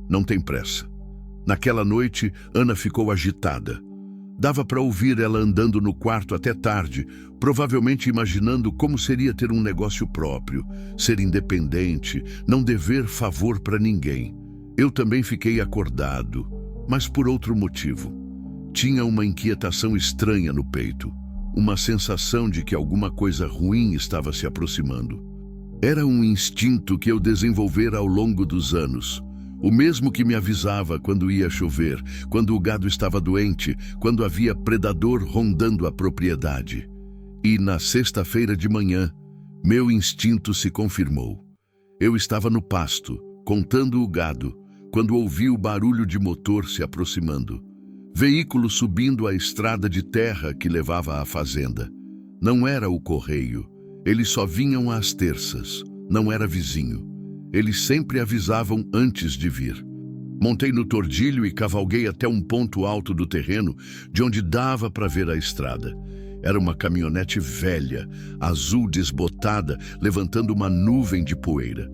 não tem pressa. Naquela noite, Ana ficou agitada. Dava para ouvir ela andando no quarto até tarde, provavelmente imaginando como seria ter um negócio próprio, ser independente, não dever favor para ninguém. Eu também fiquei acordado, mas por outro motivo. Tinha uma inquietação estranha no peito, uma sensação de que alguma coisa ruim estava se aproximando. Era um instinto que eu desenvolvera ao longo dos anos. O mesmo que me avisava quando ia chover, quando o gado estava doente, quando havia predador rondando a propriedade. E na sexta-feira de manhã, meu instinto se confirmou. Eu estava no pasto, contando o gado, quando ouvi o barulho de motor se aproximando. Veículo subindo a estrada de terra que levava à fazenda. Não era o correio. Eles só vinham às terças. Não era vizinho. Eles sempre avisavam antes de vir. Montei no tordilho e cavalguei até um ponto alto do terreno, de onde dava para ver a estrada. Era uma caminhonete velha, azul desbotada, levantando uma nuvem de poeira.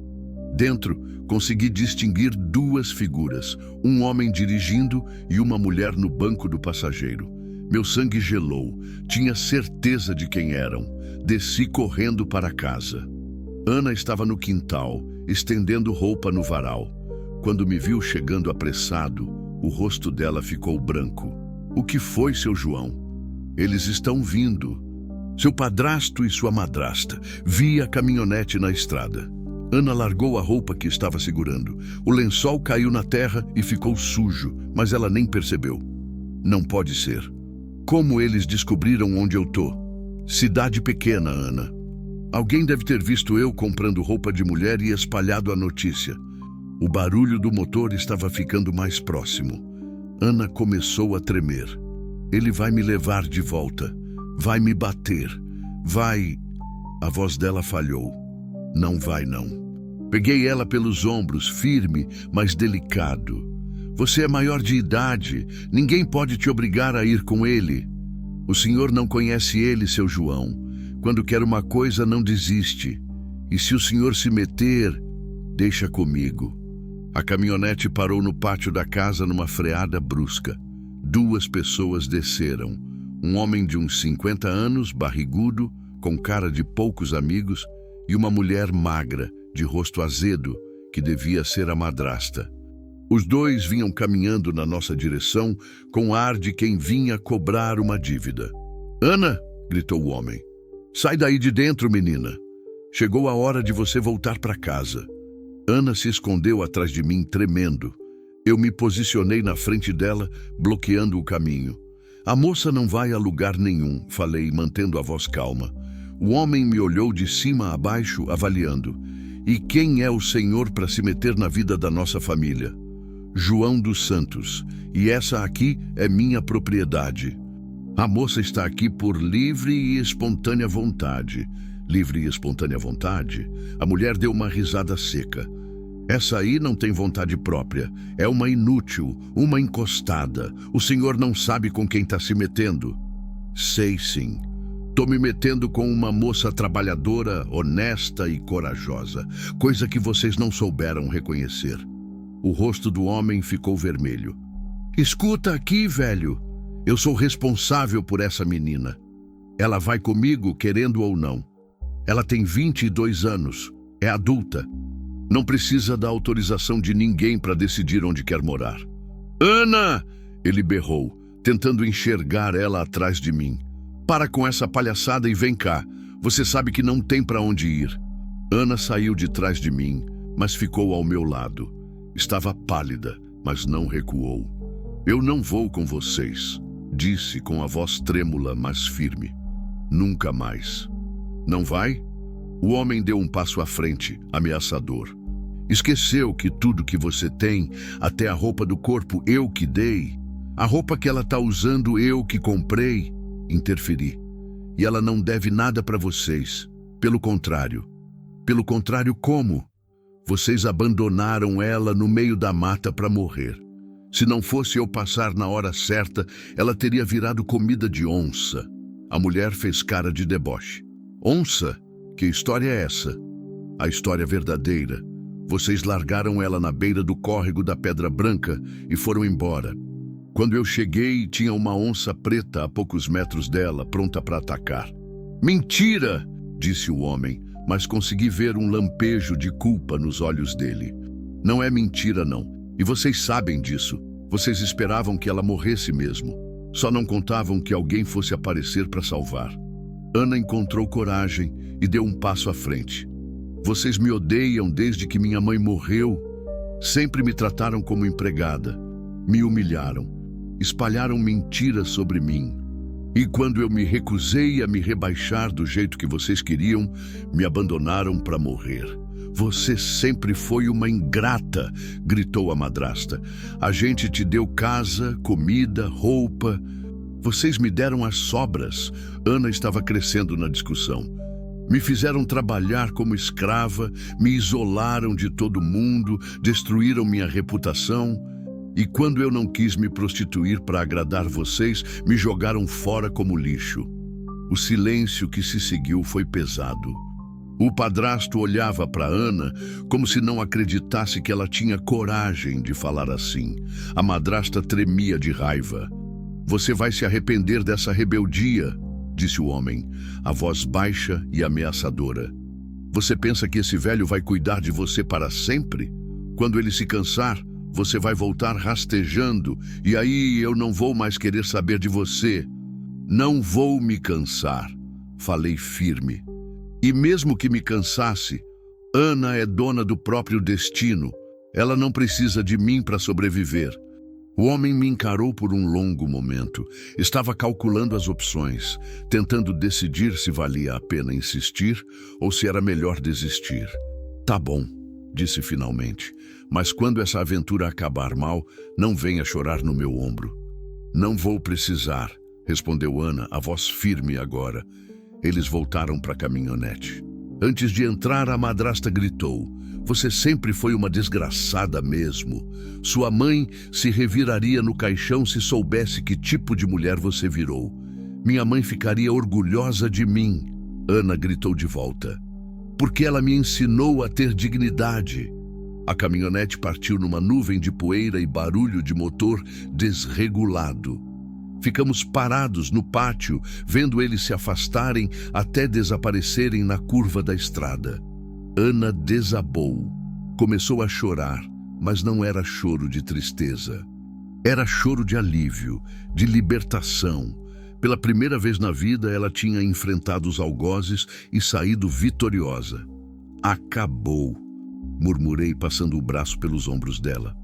Dentro, consegui distinguir 2 figuras, um homem dirigindo e uma mulher no banco do passageiro. Meu sangue gelou. Tinha certeza de quem eram. Desci correndo para casa. Ana estava no quintal, estendendo roupa no varal. Quando me viu chegando apressado, o rosto dela ficou branco. O que foi, seu João? Eles estão vindo. Seu padrasto e sua madrasta. Vi a caminhonete na estrada. Ana largou a roupa que estava segurando. O lençol caiu na terra e ficou sujo, mas ela nem percebeu. Não pode ser. Como eles descobriram onde eu tô? Cidade pequena, Ana. Alguém deve ter visto eu comprando roupa de mulher e espalhado a notícia. O barulho do motor estava ficando mais próximo. Ana começou a tremer. Ele vai me levar de volta. Vai me bater. Vai... A voz dela falhou. Não vai, não. Peguei ela pelos ombros, firme, mas delicado. Você é maior de idade. Ninguém pode te obrigar a ir com ele. O senhor não conhece ele, seu João. Quando quer uma coisa, não desiste. E se o senhor se meter, deixa comigo. A caminhonete parou no pátio da casa numa freada brusca. 2 pessoas desceram. Um homem de uns 50 anos, barrigudo, com cara de poucos amigos, e uma mulher magra, de rosto azedo, que devia ser a madrasta. Os 2 vinham caminhando na nossa direção com ar de quem vinha cobrar uma dívida. "Ana!" gritou o homem. "Sai daí de dentro, menina. Chegou a hora de você voltar para casa." Ana se escondeu atrás de mim, tremendo. Eu me posicionei na frente dela, bloqueando o caminho. "A moça não vai a lugar nenhum", falei, mantendo a voz calma. O homem me olhou de cima a baixo, avaliando. "E quem é o senhor para se meter na vida da nossa família?" "João dos Santos, e essa aqui é minha propriedade." "A moça está aqui por livre e espontânea vontade." "Livre e espontânea vontade?" A mulher deu uma risada seca. "Essa aí não tem vontade própria. É uma inútil, uma encostada. O senhor não sabe com quem está se metendo." "Sei sim. Tô me metendo com uma moça trabalhadora, honesta e corajosa. Coisa que vocês não souberam reconhecer." O rosto do homem ficou vermelho. "Escuta aqui, velho. Eu sou responsável por essa menina. Ela vai comigo, querendo ou não. Ela tem 22 anos. É adulta. Não precisa da autorização de ninguém para decidir onde quer morar." "Ana!" ele berrou, tentando enxergar ela atrás de mim. "Para com essa palhaçada e vem cá. Você sabe que não tem para onde ir." Ana saiu de trás de mim, mas ficou ao meu lado. Estava pálida, mas não recuou. "Eu não vou com vocês", disse com a voz trêmula, mas firme. "Nunca mais." "Não vai?" O homem deu um passo à frente, ameaçador. "Esqueceu que tudo que você tem, até a roupa do corpo, eu que dei? A roupa que ela tá usando, eu que comprei?" Interferi. "E ela não deve nada para vocês. Pelo contrário." "Pelo contrário como?" "Vocês abandonaram ela no meio da mata para morrer. Se não fosse eu passar na hora certa, ela teria virado comida de onça." A mulher fez cara de deboche. "Onça? Que história é essa?" "A história verdadeira. Vocês largaram ela na beira do córrego da Pedra Branca e foram embora. Quando eu cheguei, tinha uma onça preta a poucos metros dela, pronta para atacar." "Mentira!" disse o homem, mas consegui ver um lampejo de culpa nos olhos dele. "Não é mentira, não. E vocês sabem disso. Vocês esperavam que ela morresse mesmo. Só não contavam que alguém fosse aparecer para salvar." Ana encontrou coragem e deu um passo à frente. "Vocês me odeiam desde que minha mãe morreu. Sempre me trataram como empregada. Me humilharam. Espalharam mentiras sobre mim. E quando eu me recusei a me rebaixar do jeito que vocês queriam, me abandonaram para morrer." "Você sempre foi uma ingrata", gritou a madrasta. "A gente te deu casa, comida, roupa. Vocês me deram as sobras." Ana estava crescendo na discussão. "Me fizeram trabalhar como escrava, me isolaram de todo mundo, destruíram minha reputação. E quando eu não quis me prostituir para agradar vocês, me jogaram fora como lixo." O silêncio que se seguiu foi pesado. O padrasto olhava para Ana como se não acreditasse que ela tinha coragem de falar assim. A madrasta tremia de raiva. Você vai se arrepender dessa rebeldia, disse o homem, a voz baixa e ameaçadora. Você pensa que esse velho vai cuidar de você para sempre? Quando ele se cansar, você vai voltar rastejando, e aí eu não vou mais querer saber de você. Não vou me cansar, falei firme. E mesmo que me cansasse, Ana é dona do próprio destino. Ela não precisa de mim para sobreviver. O homem me encarou por um longo momento. Estava calculando as opções, tentando decidir se valia a pena insistir ou se era melhor desistir. Tá bom, disse finalmente, mas quando essa aventura acabar mal, não venha chorar no meu ombro. Não vou precisar, respondeu Ana, a voz firme agora. Eles voltaram para a caminhonete. Antes de entrar, a madrasta gritou: Você sempre foi uma desgraçada mesmo. Sua mãe se reviraria no caixão se soubesse que tipo de mulher você virou. Minha mãe ficaria orgulhosa de mim. Ana gritou de volta. Porque ela me ensinou a ter dignidade. A caminhonete partiu numa nuvem de poeira e barulho de motor desregulado. Ficamos parados no pátio, vendo eles se afastarem até desaparecerem na curva da estrada. Ana desabou. Começou a chorar, mas não era choro de tristeza. Era choro de alívio, de libertação. Pela primeira vez na vida, ela tinha enfrentado os algozes e saído vitoriosa. Acabou, murmurei, passando o braço pelos ombros dela.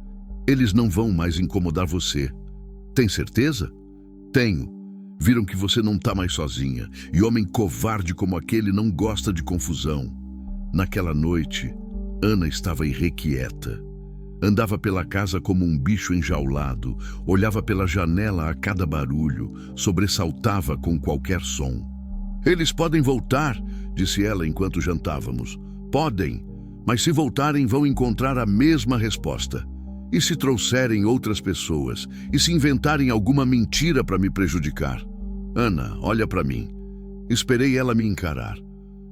Eles não vão mais incomodar você. Tem certeza? Tenho. Viram que você não está mais sozinha, e homem covarde como aquele não gosta de confusão. Naquela noite, Ana estava irrequieta. Andava pela casa como um bicho enjaulado, olhava pela janela a cada barulho, sobressaltava com qualquer som. Eles podem voltar, disse ela enquanto jantávamos. Podem, mas se voltarem vão encontrar a mesma resposta. E se trouxerem outras pessoas? E se inventarem alguma mentira para me prejudicar? Ana, olha para mim. Esperei ela me encarar.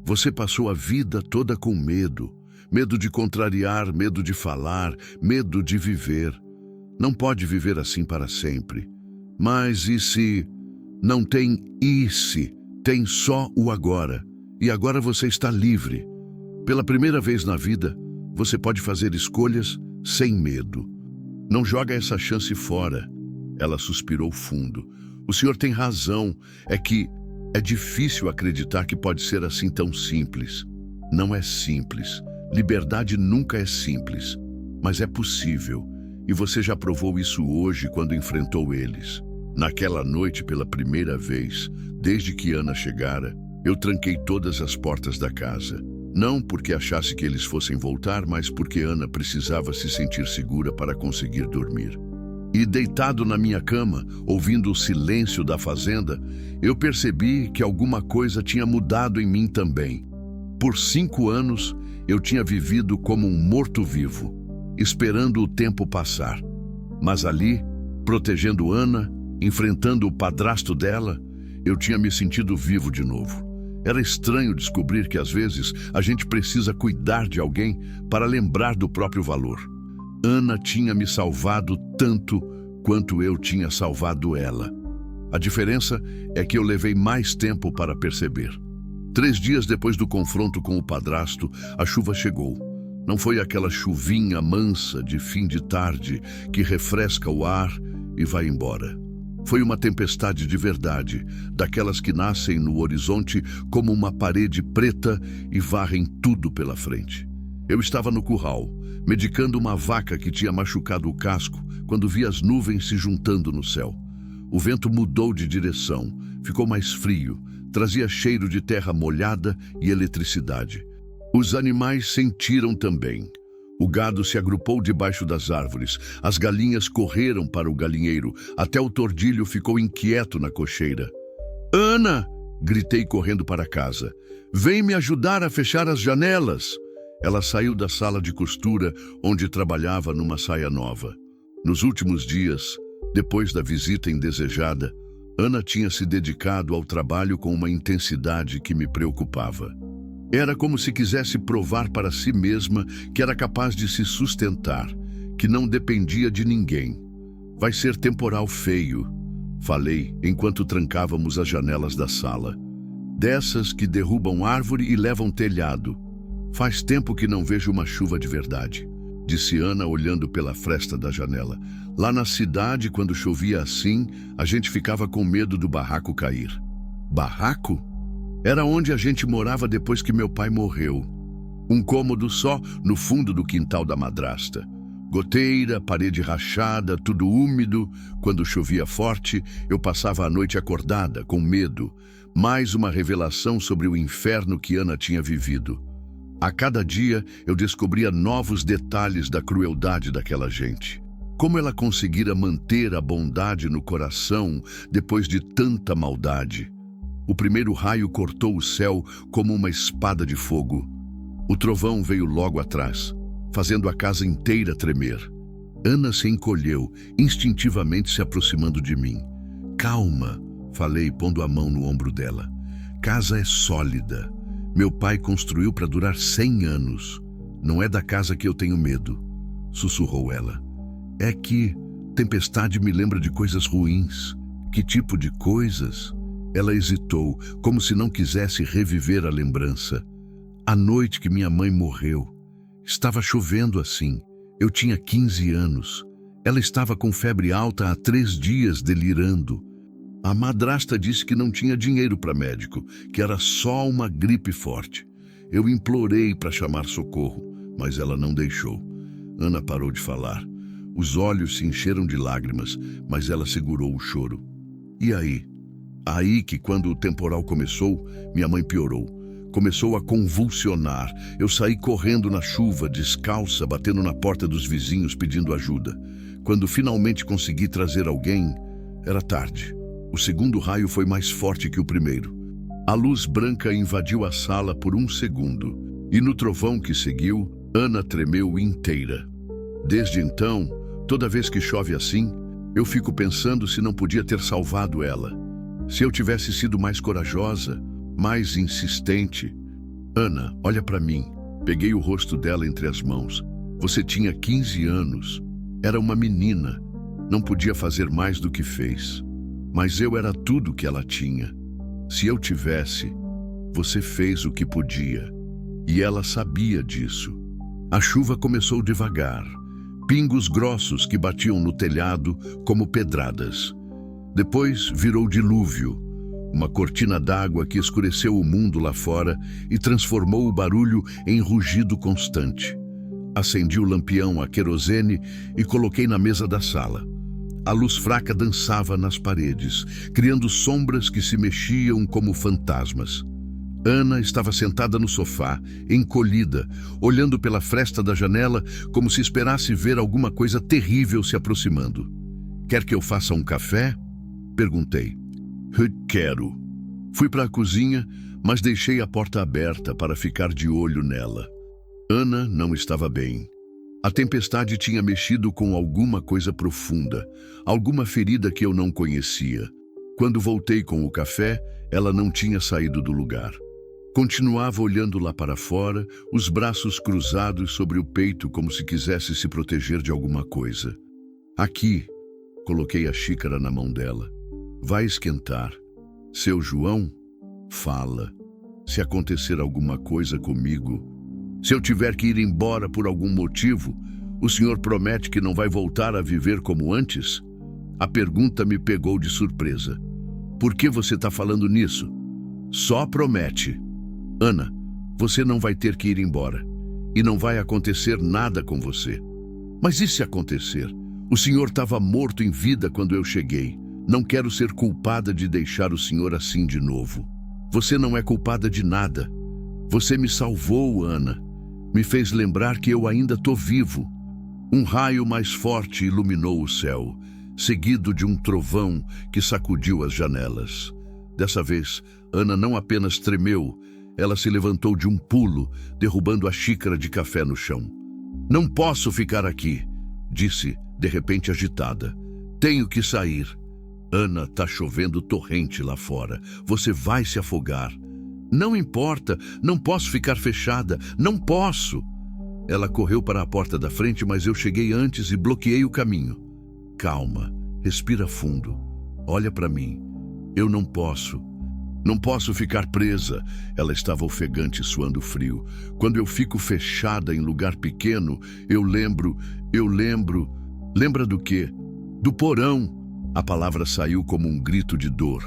Você passou a vida toda com medo. Medo de contrariar, medo de falar, medo de viver. Não pode viver assim para sempre. Mas e se? Não tem e se, tem só o agora. E agora você está livre. Pela primeira vez na vida, você pode fazer escolhas sem medo. Não joga essa chance fora. Ela suspirou fundo. O senhor tem razão. É que é difícil acreditar que pode ser assim tão simples. Não é simples. Liberdade nunca é simples. Mas é possível. E você já provou isso hoje quando enfrentou eles. Naquela noite, pela primeira vez, desde que Ana chegara, eu tranquei todas as portas da casa. Não porque achasse que eles fossem voltar, mas porque Ana precisava se sentir segura para conseguir dormir. E deitado na minha cama, ouvindo o silêncio da fazenda, eu percebi que alguma coisa tinha mudado em mim também. Por 5 anos, eu tinha vivido como um morto-vivo, esperando o tempo passar. Mas ali, protegendo Ana, enfrentando o padrasto dela, eu tinha me sentido vivo de novo. Era estranho descobrir que, às vezes, a gente precisa cuidar de alguém para lembrar do próprio valor. Ana tinha me salvado tanto quanto eu tinha salvado ela. A diferença é que eu levei mais tempo para perceber. 3 dias depois do confronto com o padrasto, a chuva chegou. Não foi aquela chuvinha mansa de fim de tarde que refresca o ar e vai embora. Foi uma tempestade de verdade, daquelas que nascem no horizonte como uma parede preta e varrem tudo pela frente. Eu estava no curral, medicando uma vaca que tinha machucado o casco, quando vi as nuvens se juntando no céu. O vento mudou de direção, ficou mais frio, trazia cheiro de terra molhada e eletricidade. Os animais sentiram também. O gado se agrupou debaixo das árvores, as galinhas correram para o galinheiro, até o tordilho ficou inquieto na cocheira. Ana! Gritei correndo para casa. Vem me ajudar a fechar as janelas! Ela saiu da sala de costura, onde trabalhava numa saia nova. Nos últimos dias, depois da visita indesejada, Ana tinha se dedicado ao trabalho com uma intensidade que me preocupava. Era como se quisesse provar para si mesma que era capaz de se sustentar, que não dependia de ninguém. Vai ser temporal feio. falei enquanto trancávamos as janelas da sala. Dessas que derrubam árvore e levam telhado. Faz tempo que não vejo uma chuva de verdade, disse Ana olhando pela fresta da janela. Lá na cidade, quando chovia assim, a gente ficava com medo do barraco cair. Barraco? Era onde a gente morava depois que meu pai morreu. Um cômodo só no fundo do quintal da madrasta. Goteira, parede rachada, tudo úmido. Quando chovia forte, eu passava a noite acordada, com medo. Mais uma revelação sobre o inferno que Ana tinha vivido. A cada dia, eu descobria novos detalhes da crueldade daquela gente. Como ela conseguira manter a bondade no coração depois de tanta maldade. O primeiro raio cortou o céu como uma espada de fogo. O trovão veio logo atrás, fazendo a casa inteira tremer. Ana se encolheu, instintivamente se aproximando de mim. Calma, falei, pondo a mão no ombro dela. Casa é sólida. Meu pai construiu para durar 100 anos. Não é da casa que eu tenho medo, sussurrou ela. É que tempestade me lembra de coisas ruins. Que tipo de coisas? Ela hesitou, como se não quisesse reviver a lembrança. A noite que minha mãe morreu. Estava chovendo assim. Eu tinha 15 anos. Ela estava com febre alta há 3 dias, delirando. A madrasta disse que não tinha dinheiro para médico, que era só uma gripe forte. Eu implorei para chamar socorro, mas ela não deixou. Ana parou de falar. Os olhos se encheram de lágrimas, mas ela segurou o choro. E aí? Aí que, quando o temporal começou, minha mãe piorou. Começou a convulsionar. Eu saí correndo na chuva, descalça, batendo na porta dos vizinhos pedindo ajuda. Quando finalmente consegui trazer alguém, era tarde. O segundo raio foi mais forte que o primeiro. A luz branca invadiu a sala por 1 segundo, e no trovão que seguiu, Ana tremeu inteira. Desde então, toda vez que chove assim, eu fico pensando se não podia ter salvado ela. Se eu tivesse sido mais corajosa, mais insistente. Ana, olha para mim. Peguei o rosto dela entre as mãos. Você tinha 15 anos. Era uma menina. Não podia fazer mais do que fez. Mas eu era tudo que ela tinha. Se eu tivesse, você fez o que podia. E ela sabia disso. A chuva começou devagar. Pingos grossos que batiam no telhado como pedradas. Depois virou dilúvio. Uma cortina d'água que escureceu o mundo lá fora e transformou o barulho em rugido constante. Acendi o lampião a querosene e coloquei na mesa da sala. A luz fraca dançava nas paredes, criando sombras que se mexiam como fantasmas. Ana estava sentada no sofá, encolhida, olhando pela fresta da janela como se esperasse ver alguma coisa terrível se aproximando. Quer que eu faça um café? Perguntei. Quero. Fui para a cozinha, mas deixei a porta aberta para ficar de olho nela. Ana não estava bem. A tempestade tinha mexido com alguma coisa profunda, alguma ferida que eu não conhecia. Quando voltei com o café, ela não tinha saído do lugar. Continuava olhando lá para fora, os braços cruzados sobre o peito como se quisesse se proteger de alguma coisa. Aqui, coloquei a xícara na mão dela. Vai esquentar. Seu João, fala. Se acontecer alguma coisa comigo, se eu tiver que ir embora por algum motivo, o senhor promete que não vai voltar a viver como antes? A pergunta me pegou de surpresa. Por que você está falando nisso? Só promete. Ana, você não vai ter que ir embora. E não vai acontecer nada com você. Mas e se acontecer? O senhor estava morto em vida quando eu cheguei. Não quero ser culpada de deixar o senhor assim de novo. Você não é culpada de nada. Você me salvou, Ana. Me fez lembrar que eu ainda estou vivo. Um raio mais forte iluminou o céu, seguido de um trovão que sacudiu as janelas. Dessa vez, Ana não apenas tremeu, ela se levantou de um pulo, derrubando a xícara de café no chão. Não posso ficar aqui, disse, de repente agitada. Tenho que sair. Ana, tá chovendo torrente lá fora. Você vai se afogar. Não importa, não posso ficar fechada, não posso. Ela correu para a porta da frente, mas eu cheguei antes e bloqueei o caminho. Calma, respira fundo. olha para mim. Eu não posso. Não posso ficar presa. Ela estava ofegante, suando frio. Quando eu fico fechada em lugar pequeno, eu lembro... Lembra do quê? Do porão. A palavra saiu como um grito de dor.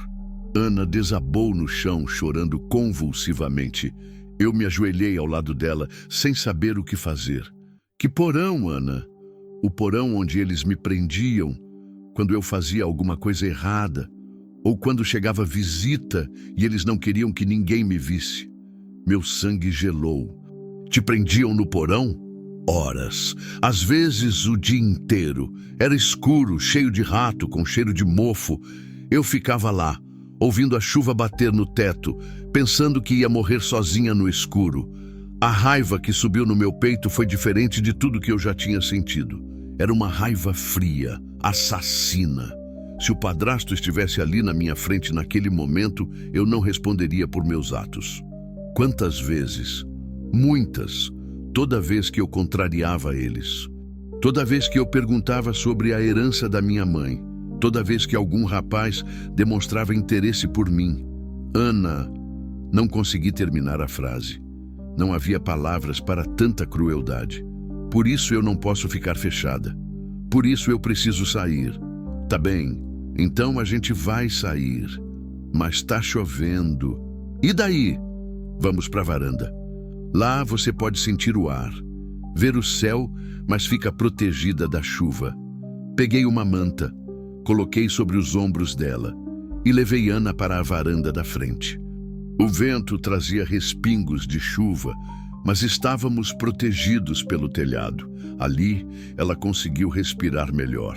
Ana desabou no chão, chorando convulsivamente. Eu me ajoelhei ao lado dela, sem saber o que fazer. Que porão, Ana? O porão onde eles me prendiam, quando eu fazia alguma coisa errada, ou quando chegava visita e eles não queriam que ninguém me visse. Meu sangue gelou. Te prendiam no porão? Horas, às vezes o dia inteiro. Era escuro, cheio de rato, com cheiro de mofo. Eu ficava lá, ouvindo a chuva bater no teto, pensando que ia morrer sozinha no escuro. A raiva que subiu no meu peito foi diferente de tudo que eu já tinha sentido. Era uma raiva fria, assassina. Se o padrasto estivesse ali na minha frente naquele momento, eu não responderia por meus atos. Quantas vezes? Muitas. Toda vez que eu contrariava eles. Toda vez que eu perguntava sobre a herança da minha mãe. Toda vez que algum rapaz demonstrava interesse por mim. Ana, não consegui terminar a frase. Não havia palavras para tanta crueldade. Por isso eu não posso ficar fechada. Por isso eu preciso sair. Tá bem, então a gente vai sair. Mas tá chovendo. E daí? Vamos para a varanda. Lá você pode sentir o ar, ver o céu, mas fica protegida da chuva. Peguei uma manta, coloquei sobre os ombros dela e levei Ana para a varanda da frente. O vento trazia respingos de chuva, mas estávamos protegidos pelo telhado. Ali, ela conseguiu respirar melhor.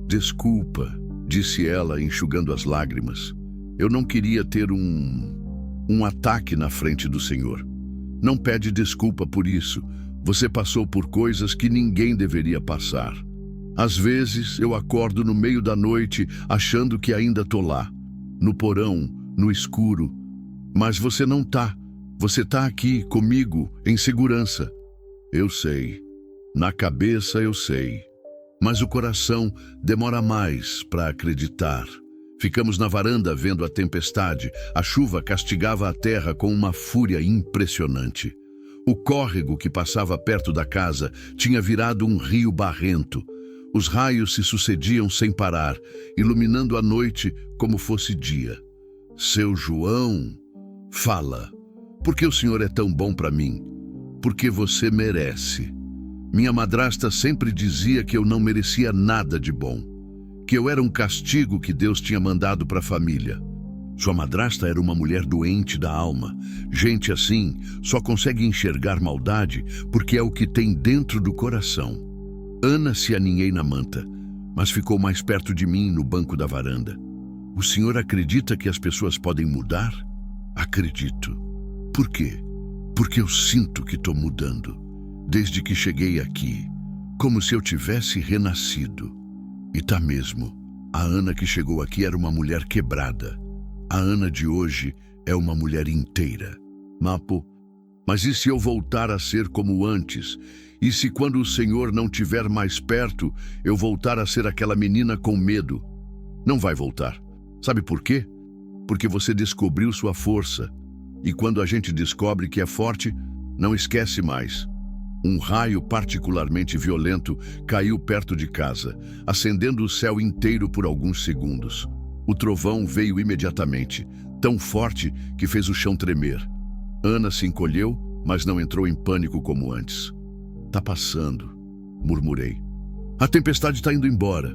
Desculpa, disse ela, enxugando as lágrimas. Eu não queria ter um ataque na frente do Senhor. Não pede desculpa por isso. Você passou por coisas que ninguém deveria passar. Às vezes, eu acordo no meio da noite achando que ainda tô lá, no porão, no escuro. Mas você não tá. Você tá aqui comigo, em segurança. Eu sei. Na cabeça eu sei. Mas o coração demora mais para acreditar. Ficamos na varanda vendo a tempestade. A chuva castigava a terra com uma fúria impressionante. O córrego que passava perto da casa tinha virado um rio barrento. Os raios se sucediam sem parar, iluminando a noite como fosse dia. Seu João, fala. Por que o senhor é tão bom para mim? Porque você merece. Minha madrasta sempre dizia que eu não merecia nada de bom, que eu era um castigo que Deus tinha mandado para a família. Sua madrasta era uma mulher doente da alma. Gente assim só consegue enxergar maldade porque é o que tem dentro do coração. Ana se aninhei na manta, mas ficou mais perto de mim no banco da varanda. O senhor acredita que as pessoas podem mudar? Acredito. Por quê? Porque eu sinto que estou mudando. Desde que cheguei aqui, como se eu tivesse renascido. E tá mesmo. A Ana que chegou aqui era uma mulher quebrada. A Ana de hoje é uma mulher inteira. Mapo, mas e se eu voltar a ser como antes? E se quando o Senhor não estiver mais perto, eu voltar a ser aquela menina com medo? Não vai voltar. Sabe por quê? Porque você descobriu sua força. E quando a gente descobre que é forte, não esquece mais. Um raio particularmente violento caiu perto de casa, acendendo o céu inteiro por alguns segundos. O trovão veio imediatamente, tão forte que fez o chão tremer. Ana se encolheu, mas não entrou em pânico como antes. Tá passando, murmurei. A tempestade está indo embora.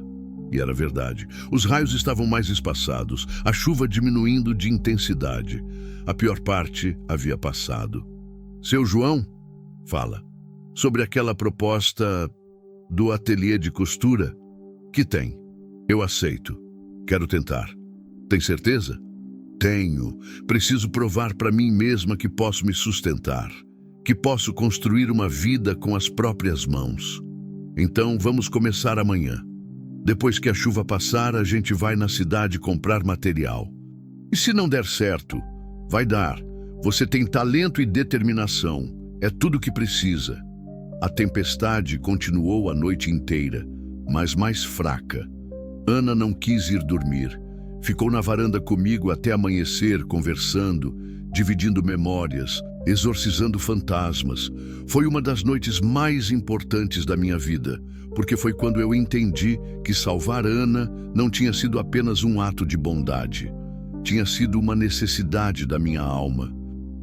E era verdade. Os raios estavam mais espaçados, a chuva diminuindo de intensidade. A pior parte havia passado. Seu João, fala. Sobre aquela proposta do ateliê de costura? Que tem? Eu aceito. Quero tentar. Tem certeza? Tenho. Preciso provar para mim mesma que posso me sustentar, que posso construir uma vida com as próprias mãos. Então vamos começar amanhã. Depois que a chuva passar, a gente vai na cidade comprar material. E se não der certo? Vai dar. Você tem talento e determinação. É tudo o que precisa. A tempestade continuou a noite inteira, mas mais fraca. Ana não quis ir dormir. Ficou na varanda comigo até amanhecer, conversando, dividindo memórias, exorcizando fantasmas. Foi uma das noites mais importantes da minha vida, porque foi quando eu entendi que salvar Ana não tinha sido apenas um ato de bondade. Tinha sido uma necessidade da minha alma.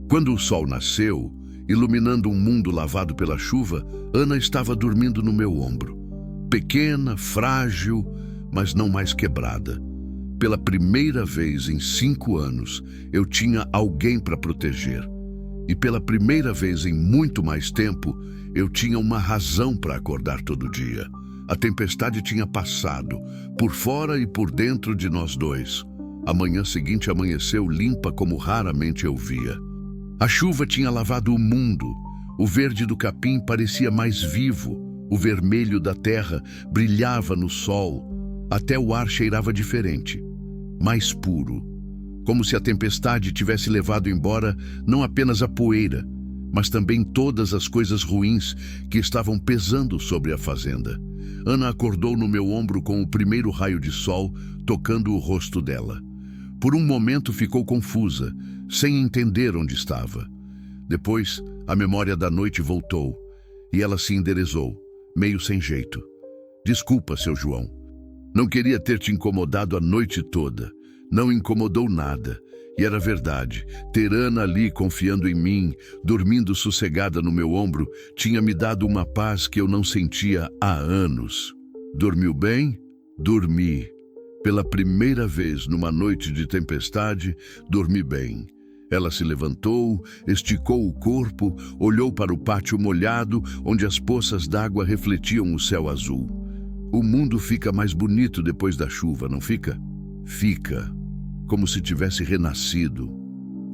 Quando o sol nasceu, iluminando um mundo lavado pela chuva, Ana estava dormindo no meu ombro. Pequena, frágil, mas não mais quebrada. Pela primeira vez em 5 anos, eu tinha alguém para proteger. E pela primeira vez em muito mais tempo, eu tinha uma razão para acordar todo dia. A tempestade tinha passado, por fora e por dentro de nós dois. A manhã seguinte amanheceu limpa como raramente eu via. A chuva tinha lavado o mundo. O verde do capim parecia mais vivo. O vermelho da terra brilhava no sol. Até o ar cheirava diferente, mais puro. Como se a tempestade tivesse levado embora não apenas a poeira, mas também todas as coisas ruins que estavam pesando sobre a fazenda. Ana acordou no meu ombro com o primeiro raio de sol tocando o rosto dela. Por um momento ficou confusa, sem entender onde estava. Depois, a memória da noite voltou e ela se enderezou, meio sem jeito. Desculpa, seu João. Não queria ter te incomodado a noite toda. Não incomodou nada. E era verdade. Ter Ana ali confiando em mim, dormindo sossegada no meu ombro, tinha me dado uma paz que eu não sentia há anos. Dormiu bem? Dormi. Pela primeira vez numa noite de tempestade, dormi bem. Ela se levantou, esticou o corpo, olhou para o pátio molhado, onde as poças d'água refletiam o céu azul. O mundo fica mais bonito depois da chuva, não fica? Fica, como se tivesse renascido.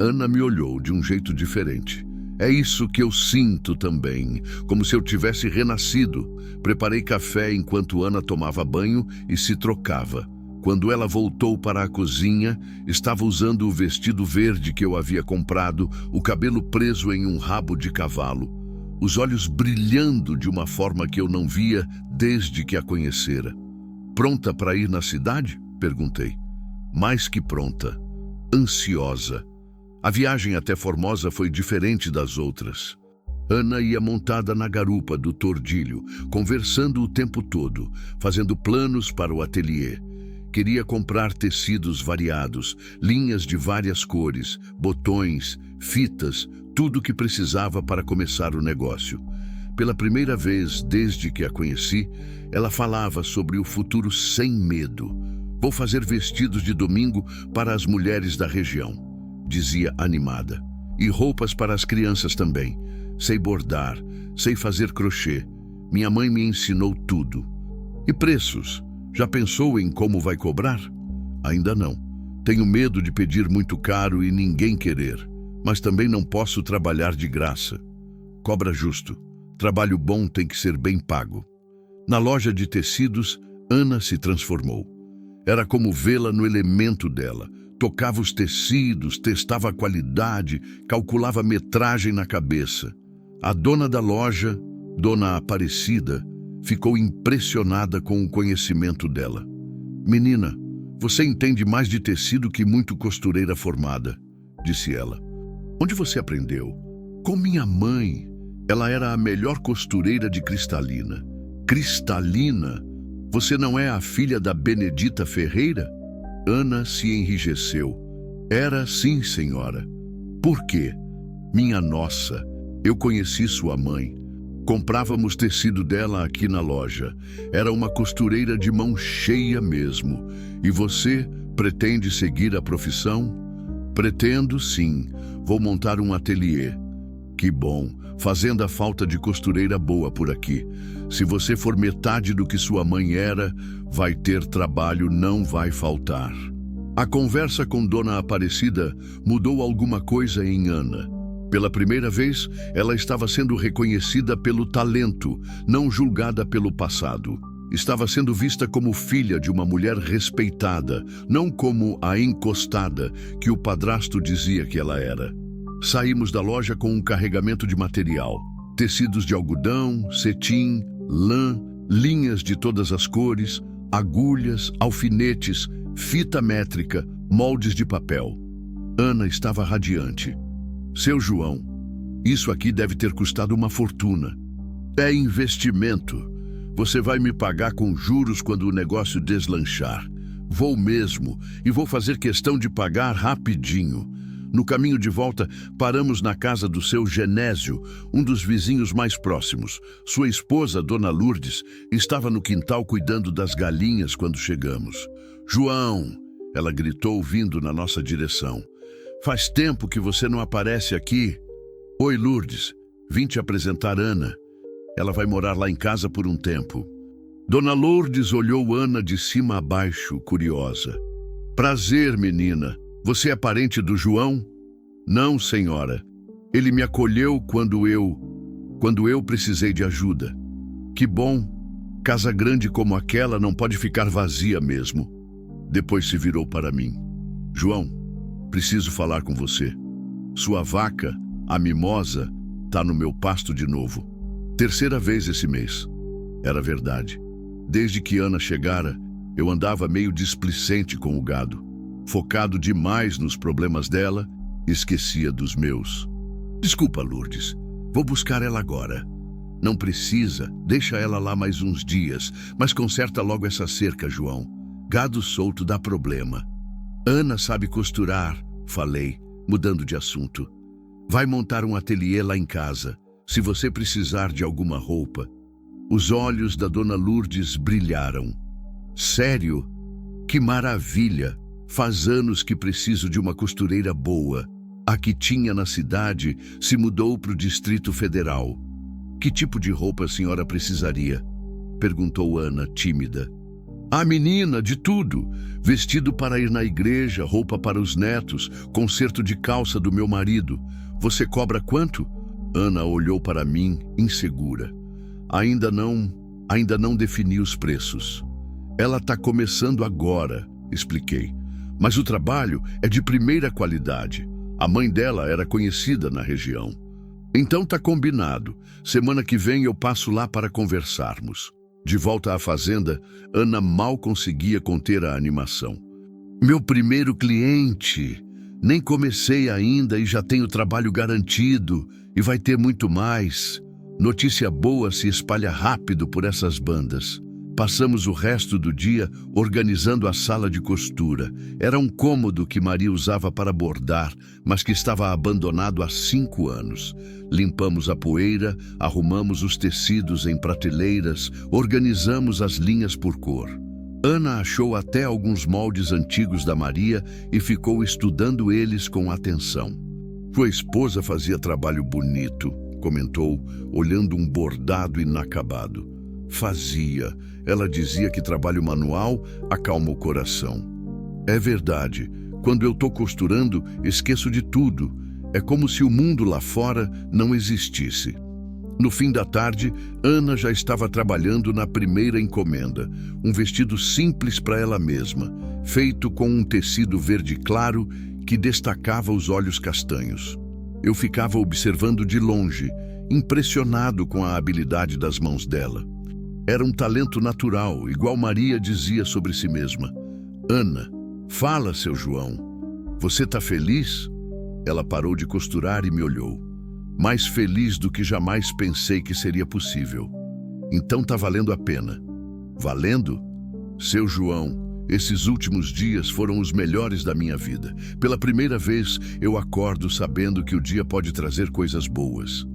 Ana me olhou de um jeito diferente. É isso que eu sinto também, como se eu tivesse renascido. Preparei café enquanto Ana tomava banho e se trocava. Quando ela voltou para a cozinha, estava usando o vestido verde que eu havia comprado, o cabelo preso em um rabo de cavalo. Os olhos brilhando de uma forma que eu não via desde que a conhecera. Pronta para ir na cidade? Perguntei. Mais que pronta. Ansiosa. A viagem até Formosa foi diferente das outras. Ana ia montada na garupa do tordilho, conversando o tempo todo, fazendo planos para o ateliê. Queria comprar tecidos variados, linhas de várias cores, botões, fitas, tudo o que precisava para começar o negócio. Pela primeira vez desde que a conheci, ela falava sobre o futuro sem medo. Vou fazer vestidos de domingo para as mulheres da região, dizia animada. E roupas para as crianças também. Sei bordar, sei fazer crochê. Minha mãe me ensinou tudo. E preços? Já pensou em como vai cobrar? Ainda não. Tenho medo de pedir muito caro e ninguém querer. Mas também não posso trabalhar de graça. Cobra justo. Trabalho bom tem que ser bem pago. Na loja de tecidos, Ana se transformou. Era como vê-la no elemento dela. Tocava os tecidos, testava a qualidade, calculava a metragem na cabeça. A dona da loja, Dona Aparecida, ficou impressionada com o conhecimento dela. Menina, você entende mais de tecido que muito costureira formada, disse ela. Onde você aprendeu? Com minha mãe. Ela era a melhor costureira de Cristalina. Cristalina? Você não é a filha da Benedita Ferreira? Ana se enrijeceu. Era sim, senhora. Por quê? Minha nossa, eu conheci sua mãe. Comprávamos tecido dela aqui na loja. Era uma costureira de mão cheia mesmo. E você pretende seguir a profissão? Pretendo, sim. Vou montar um ateliê. Que bom, fazendo a falta de costureira boa por aqui. Se você for metade do que sua mãe era, vai ter trabalho, não vai faltar. A conversa com Dona Aparecida mudou alguma coisa em Ana. Pela primeira vez, ela estava sendo reconhecida pelo talento, não julgada pelo passado. Estava sendo vista como filha de uma mulher respeitada, não como a encostada que o padrasto dizia que ela era. Saímos da loja com um carregamento de material. Tecidos de algodão, cetim, lã, linhas de todas as cores, agulhas, alfinetes, fita métrica, moldes de papel. Ana estava radiante. Seu João, isso aqui deve ter custado uma fortuna. É investimento. Você vai me pagar com juros quando o negócio deslanchar. Vou mesmo, e vou fazer questão de pagar rapidinho. No caminho de volta, paramos na casa do seu Genésio, um dos vizinhos mais próximos. Sua esposa, Dona Lourdes, estava no quintal cuidando das galinhas quando chegamos. João, ela gritou vindo na nossa direção. Faz tempo que você não aparece aqui. Oi, Lourdes, vim te apresentar Ana. Ela vai morar lá em casa por um tempo. Dona Lourdes olhou Ana de cima a baixo, curiosa. Prazer, menina. Você é parente do João? Não, senhora. Ele me acolheu quando eu precisei de ajuda. Que bom. Casa grande como aquela não pode ficar vazia mesmo. Depois se virou para mim. João, preciso falar com você. Sua vaca, a Mimosa, tá no meu pasto de novo. Terceira vez esse mês. Era verdade. Desde que Ana chegara, eu andava meio displicente com o gado. Focado demais nos problemas dela, esquecia dos meus. Desculpa, Lourdes. Vou buscar ela agora. Não precisa, deixa ela lá mais uns dias, mas conserta logo essa cerca, João. Gado solto dá problema. Ana sabe costurar, falei, mudando de assunto. Vai montar um ateliê lá em casa. Se você precisar de alguma roupa. Os olhos da Dona Lourdes brilharam. Sério? Que maravilha! Faz anos que preciso de uma costureira boa. A que tinha na cidade se mudou para o Distrito Federal. Que tipo de roupa a senhora precisaria? Perguntou Ana, tímida. Ah, menina, de tudo. Vestido para ir na igreja, roupa para os netos, conserto de calça do meu marido. Você cobra quanto? Ana olhou para mim, insegura. Ainda não defini os preços. Ela está começando agora, expliquei. Mas o trabalho é de primeira qualidade. A mãe dela era conhecida na região. Então tá combinado. Semana que vem eu passo lá para conversarmos. De volta à fazenda, Ana mal conseguia conter a animação. Meu primeiro cliente! Nem comecei ainda e já tenho trabalho garantido. E vai ter muito mais. Notícia boa se espalha rápido por essas bandas. Passamos o resto do dia organizando a sala de costura. Era um cômodo que Maria usava para bordar, mas que estava abandonado há 5 anos. Limpamos a poeira, arrumamos os tecidos em prateleiras, organizamos as linhas por cor. Ana achou até alguns moldes antigos da Maria e ficou estudando eles com atenção. Sua esposa fazia trabalho bonito, comentou, olhando um bordado inacabado. Fazia. Ela dizia que trabalho manual acalma o coração. É verdade. Quando eu tô costurando, esqueço de tudo. É como se o mundo lá fora não existisse. No fim da tarde, Ana já estava trabalhando na primeira encomenda. Um vestido simples para ela mesma, feito com um tecido verde claro que destacava os olhos castanhos. Eu ficava observando de longe, impressionado com a habilidade das mãos dela. Era um talento natural, igual Maria dizia sobre si mesma. Ana, fala, seu João. Você tá feliz? Ela parou de costurar e me olhou. Mais feliz do que jamais pensei que seria possível. Então tá valendo a pena. Valendo? Seu João, esses últimos dias foram os melhores da minha vida. Pela primeira vez, eu acordo sabendo que o dia pode trazer coisas boas.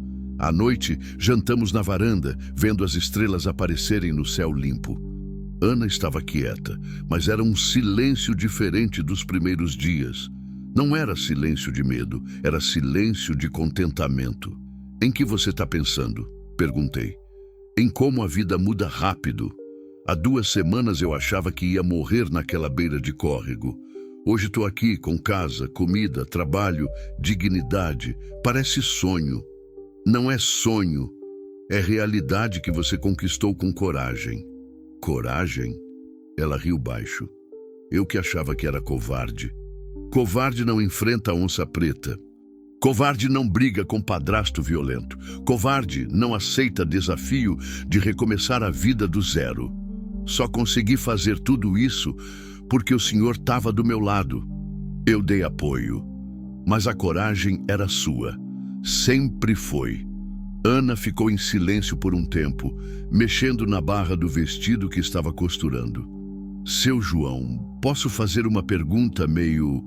À noite, jantamos na varanda, vendo as estrelas aparecerem no céu limpo. Ana estava quieta, mas era um silêncio diferente dos primeiros dias. Não era silêncio de medo, era silêncio de contentamento. Em que você está pensando? Perguntei. Em como a vida muda rápido. Há 2 semanas eu achava que ia morrer naquela beira de córrego. Hoje estou aqui com casa, comida, trabalho, dignidade. Parece sonho. Não é sonho, é realidade que você conquistou com coragem. Coragem? Ela riu baixo. Eu que achava que era covarde. Covarde não enfrenta a onça preta. Covarde não briga com padrasto violento. Covarde não aceita desafio de recomeçar a vida do zero. Só consegui fazer tudo isso porque o Senhor estava do meu lado. Eu dei apoio, mas a coragem era sua. Sempre foi. Ana ficou em silêncio por um tempo, mexendo na barra do vestido que estava costurando. Seu João, posso fazer uma pergunta meio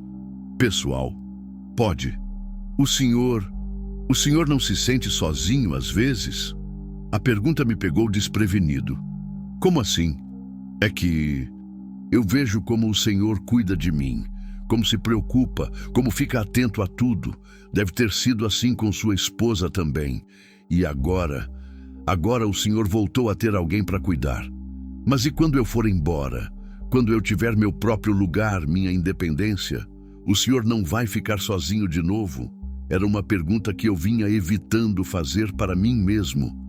pessoal? Pode. O senhor não se sente sozinho às vezes? A pergunta me pegou desprevenido. Como assim? É que eu vejo como o Senhor cuida de mim, como se preocupa, como fica atento a tudo. Deve ter sido assim com sua esposa também. E agora o Senhor voltou a ter alguém para cuidar. Mas e quando eu for embora? Quando eu tiver meu próprio lugar, minha independência? O Senhor não vai ficar sozinho de novo? Era uma pergunta que eu vinha evitando fazer para mim mesmo.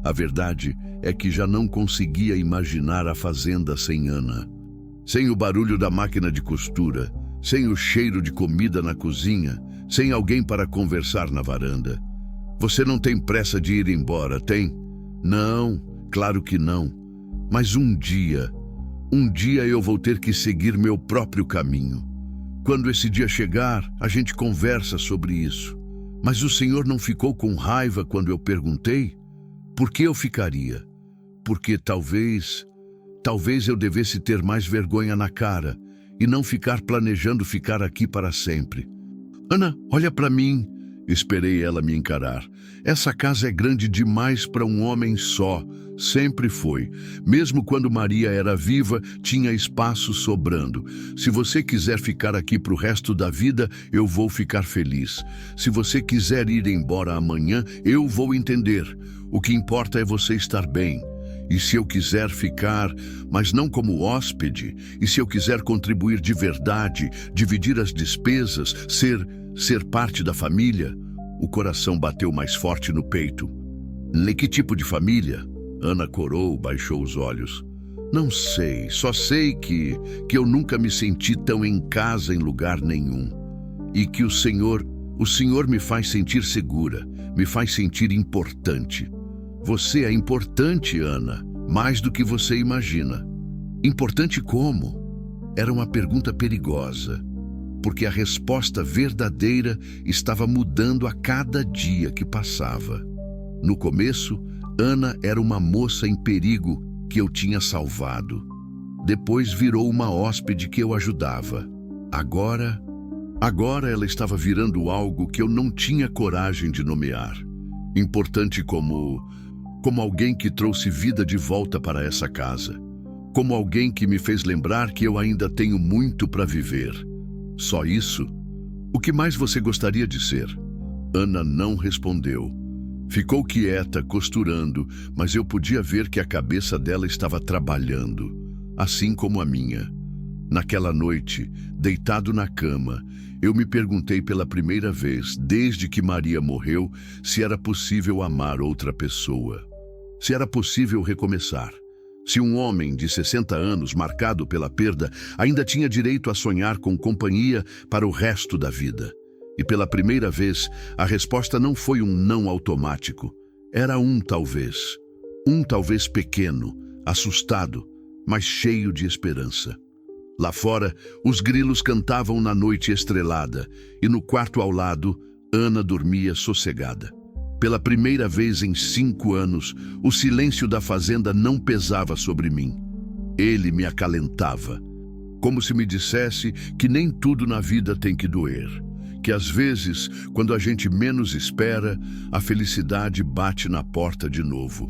A verdade é que já não conseguia imaginar a fazenda sem Ana. Sem o barulho da máquina de costura, sem o cheiro de comida na cozinha, sem alguém para conversar na varanda. Você não tem pressa de ir embora, tem? Não, claro que não. Mas um dia eu vou ter que seguir meu próprio caminho. Quando esse dia chegar, a gente conversa sobre isso. Mas o Senhor não ficou com raiva quando eu perguntei? Por que eu ficaria? Porque talvez eu devesse ter mais vergonha na cara e não ficar planejando ficar aqui para sempre. Ana, olha para mim. Esperei ela me encarar. Essa casa é grande demais para um homem só. Sempre foi. Mesmo quando Maria era viva, tinha espaço sobrando. Se você quiser ficar aqui para o resto da vida, eu vou ficar feliz. Se você quiser ir embora amanhã, eu vou entender. O que importa é você estar bem. E se eu quiser ficar, mas não como hóspede, e se eu quiser contribuir de verdade, dividir as despesas, ser parte da família? O coração bateu mais forte no peito. Que tipo de família? Ana corou, baixou os olhos. Não sei, só sei que eu nunca me senti tão em casa em lugar nenhum. E que o Senhor me faz sentir segura, me faz sentir importante. Você é importante, Ana, mais do que você imagina. Importante como? Era uma pergunta perigosa, porque a resposta verdadeira estava mudando a cada dia que passava. No começo, Ana era uma moça em perigo que eu tinha salvado. Depois virou uma hóspede que eu ajudava. Agora ela estava virando algo que eu não tinha coragem de nomear. Importante como alguém que trouxe vida de volta para essa casa. Como alguém que me fez lembrar que eu ainda tenho muito para viver. Só isso? O que mais você gostaria de ser? Ana não respondeu. Ficou quieta, costurando, mas eu podia ver que a cabeça dela estava trabalhando, assim como a minha. Naquela noite, deitado na cama, eu me perguntei pela primeira vez, desde que Maria morreu, se era possível amar outra pessoa. Se era possível recomeçar. Se um homem de 60 anos, marcado pela perda, ainda tinha direito a sonhar com companhia para o resto da vida. E pela primeira vez, a resposta não foi um não automático. Era um talvez pequeno, assustado, mas cheio de esperança. Lá fora, os grilos cantavam na noite estrelada, e no quarto ao lado, Ana dormia sossegada. Pela primeira vez em 5 anos, o silêncio da fazenda não pesava sobre mim. Ele me acalentava, como se me dissesse que nem tudo na vida tem que doer. Que às vezes, quando a gente menos espera, a felicidade bate na porta de novo.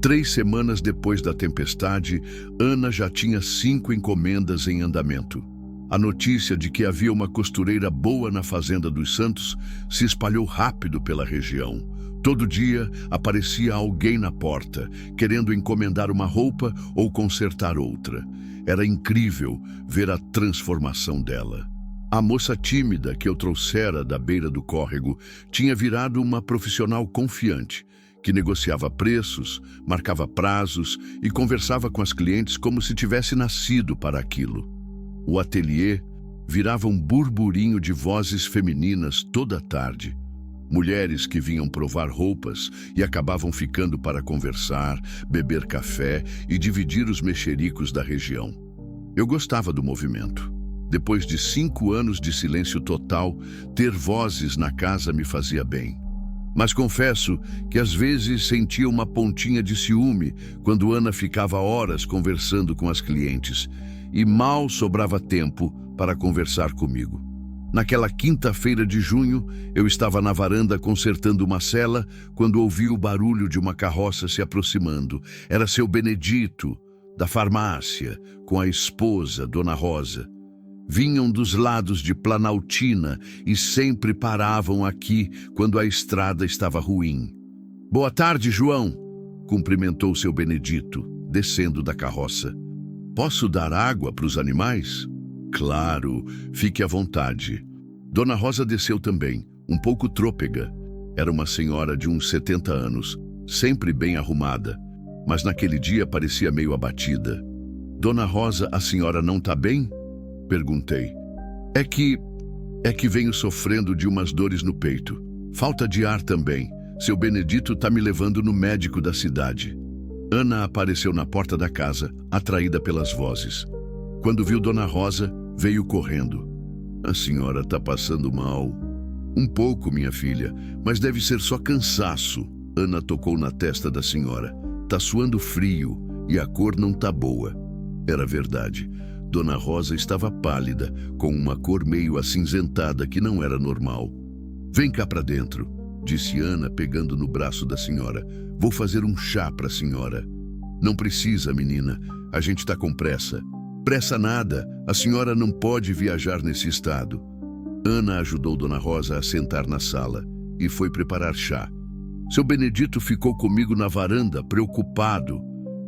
3 semanas depois da tempestade, Ana já tinha 5 encomendas em andamento. A notícia de que havia uma costureira boa na Fazenda dos Santos se espalhou rápido pela região. Todo dia aparecia alguém na porta, querendo encomendar uma roupa ou consertar outra. Era incrível ver a transformação dela. A moça tímida que eu trouxera da beira do córrego tinha virado uma profissional confiante, que negociava preços, marcava prazos e conversava com as clientes como se tivesse nascido para aquilo. O ateliê virava um burburinho de vozes femininas toda tarde. Mulheres que vinham provar roupas e acabavam ficando para conversar, beber café e dividir os mexericos da região. Eu gostava do movimento. Depois de 5 anos de silêncio total, ter vozes na casa me fazia bem. Mas confesso que às vezes sentia uma pontinha de ciúme quando Ana ficava horas conversando com as clientes e mal sobrava tempo para conversar comigo. Naquela quinta-feira de junho, eu estava na varanda consertando uma cela quando ouvi o barulho de uma carroça se aproximando. Era seu Benedito, da farmácia, com a esposa, Dona Rosa. Vinham dos lados de Planaltina e sempre paravam aqui quando a estrada estava ruim. "Boa tarde, João", cumprimentou seu Benedito, descendo da carroça. "Posso dar água para os animais?" "Claro, fique à vontade." Dona Rosa desceu também, um pouco trôpega. Era uma senhora de uns 70 anos, sempre bem arrumada, mas naquele dia parecia meio abatida. "Dona Rosa, a senhora não está bem?" Perguntei. É que venho sofrendo de umas dores no peito. Falta de ar também. Seu Benedito está me levando no médico da cidade." Ana apareceu na porta da casa, atraída pelas vozes. Quando viu Dona Rosa, veio correndo. "A senhora está passando mal." "Um pouco, minha filha, mas deve ser só cansaço." Ana tocou na testa da senhora. "Tá suando frio e a cor não tá boa." Era verdade. Dona Rosa estava pálida, com uma cor meio acinzentada que não era normal. "Vem cá para dentro", disse Ana, pegando no braço da senhora. "Vou fazer um chá para a senhora." "Não precisa, menina. A gente está com pressa." "Pressa nada. A senhora não pode viajar nesse estado." Ana ajudou Dona Rosa a sentar na sala e foi preparar chá. Seu Benedito ficou comigo na varanda, preocupado.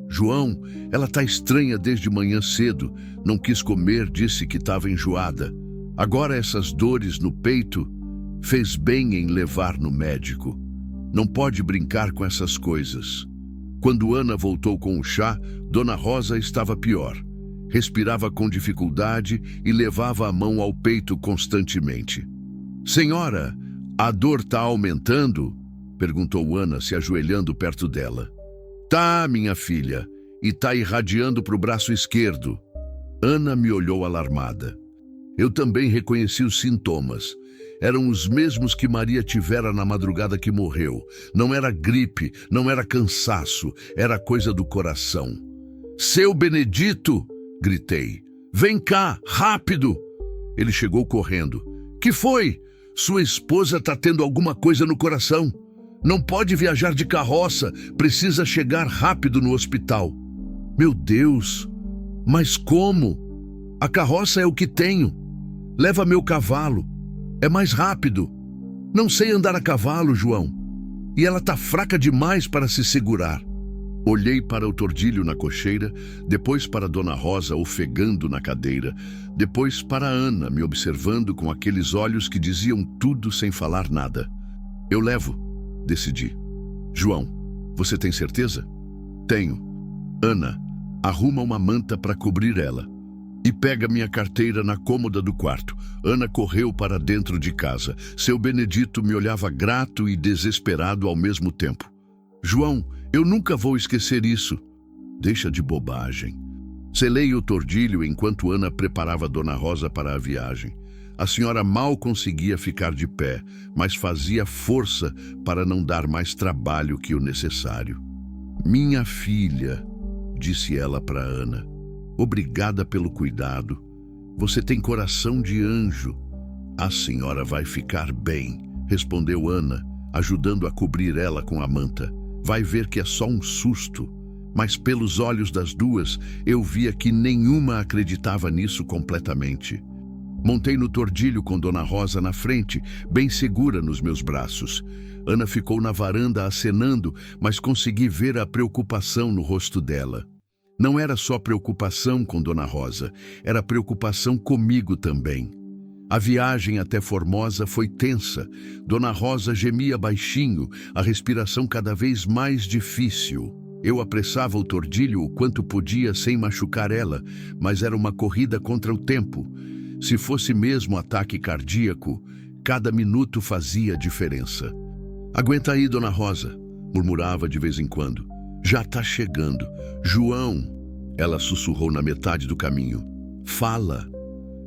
"João, ela está estranha desde manhã cedo. Não quis comer, disse que estava enjoada. Agora essas dores no peito. Fez bem em levar no médico. Não pode brincar com essas coisas." Quando Ana voltou com o chá, Dona Rosa estava pior. Respirava com dificuldade e levava a mão ao peito constantemente. "Senhora, a dor está aumentando?" perguntou Ana, se ajoelhando perto dela. "Tá, minha filha, e tá irradiando para o braço esquerdo." Ana me olhou alarmada. Eu também reconheci os sintomas. Eram os mesmos que Maria tivera na madrugada que morreu. Não era gripe, não era cansaço, era coisa do coração. "Seu Benedito!" gritei. "Vem cá, rápido!" Ele chegou correndo. "Que foi? Sua esposa tá tendo alguma coisa no coração. Não pode viajar de carroça, precisa chegar rápido no hospital." "Meu Deus, mas como? A carroça é o que tenho. Leva meu cavalo, é mais rápido." "Não sei andar a cavalo, João. E ela tá fraca demais para se segurar." Olhei para o tordilho na cocheira, depois para Dona Rosa ofegando na cadeira, depois para Ana me observando com aqueles olhos que diziam tudo sem falar nada. "Eu levo", decidi. "João, você tem certeza?" "Tenho." "Ana, arruma uma manta para cobrir ela. E pega minha carteira na cômoda do quarto." Ana correu para dentro de casa. Seu Benedito me olhava grato e desesperado ao mesmo tempo. "João, eu nunca vou esquecer isso." "Deixa de bobagem." Selei o tordilho enquanto Ana preparava Dona Rosa para a viagem. A senhora mal conseguia ficar de pé, mas fazia força para não dar mais trabalho que o necessário. "Minha filha", disse ela para Ana, "obrigada pelo cuidado. Você tem coração de anjo." "A senhora vai ficar bem", respondeu Ana, ajudando a cobrir ela com a manta. "Vai ver que é só um susto." Mas pelos olhos das duas, eu via que nenhuma acreditava nisso completamente. Montei no tordilho com Dona Rosa na frente, bem segura nos meus braços. Ana ficou na varanda acenando, mas consegui ver a preocupação no rosto dela. Não era só preocupação com Dona Rosa, era preocupação comigo também. A viagem até Formosa foi tensa. Dona Rosa gemia baixinho, a respiração cada vez mais difícil. Eu apressava o tordilho o quanto podia sem machucar ela, mas era uma corrida contra o tempo. Se fosse mesmo ataque cardíaco, cada minuto fazia diferença. "Aguenta aí, Dona Rosa", murmurava de vez em quando. "Já tá chegando. João", ela sussurrou na metade do caminho. Fala.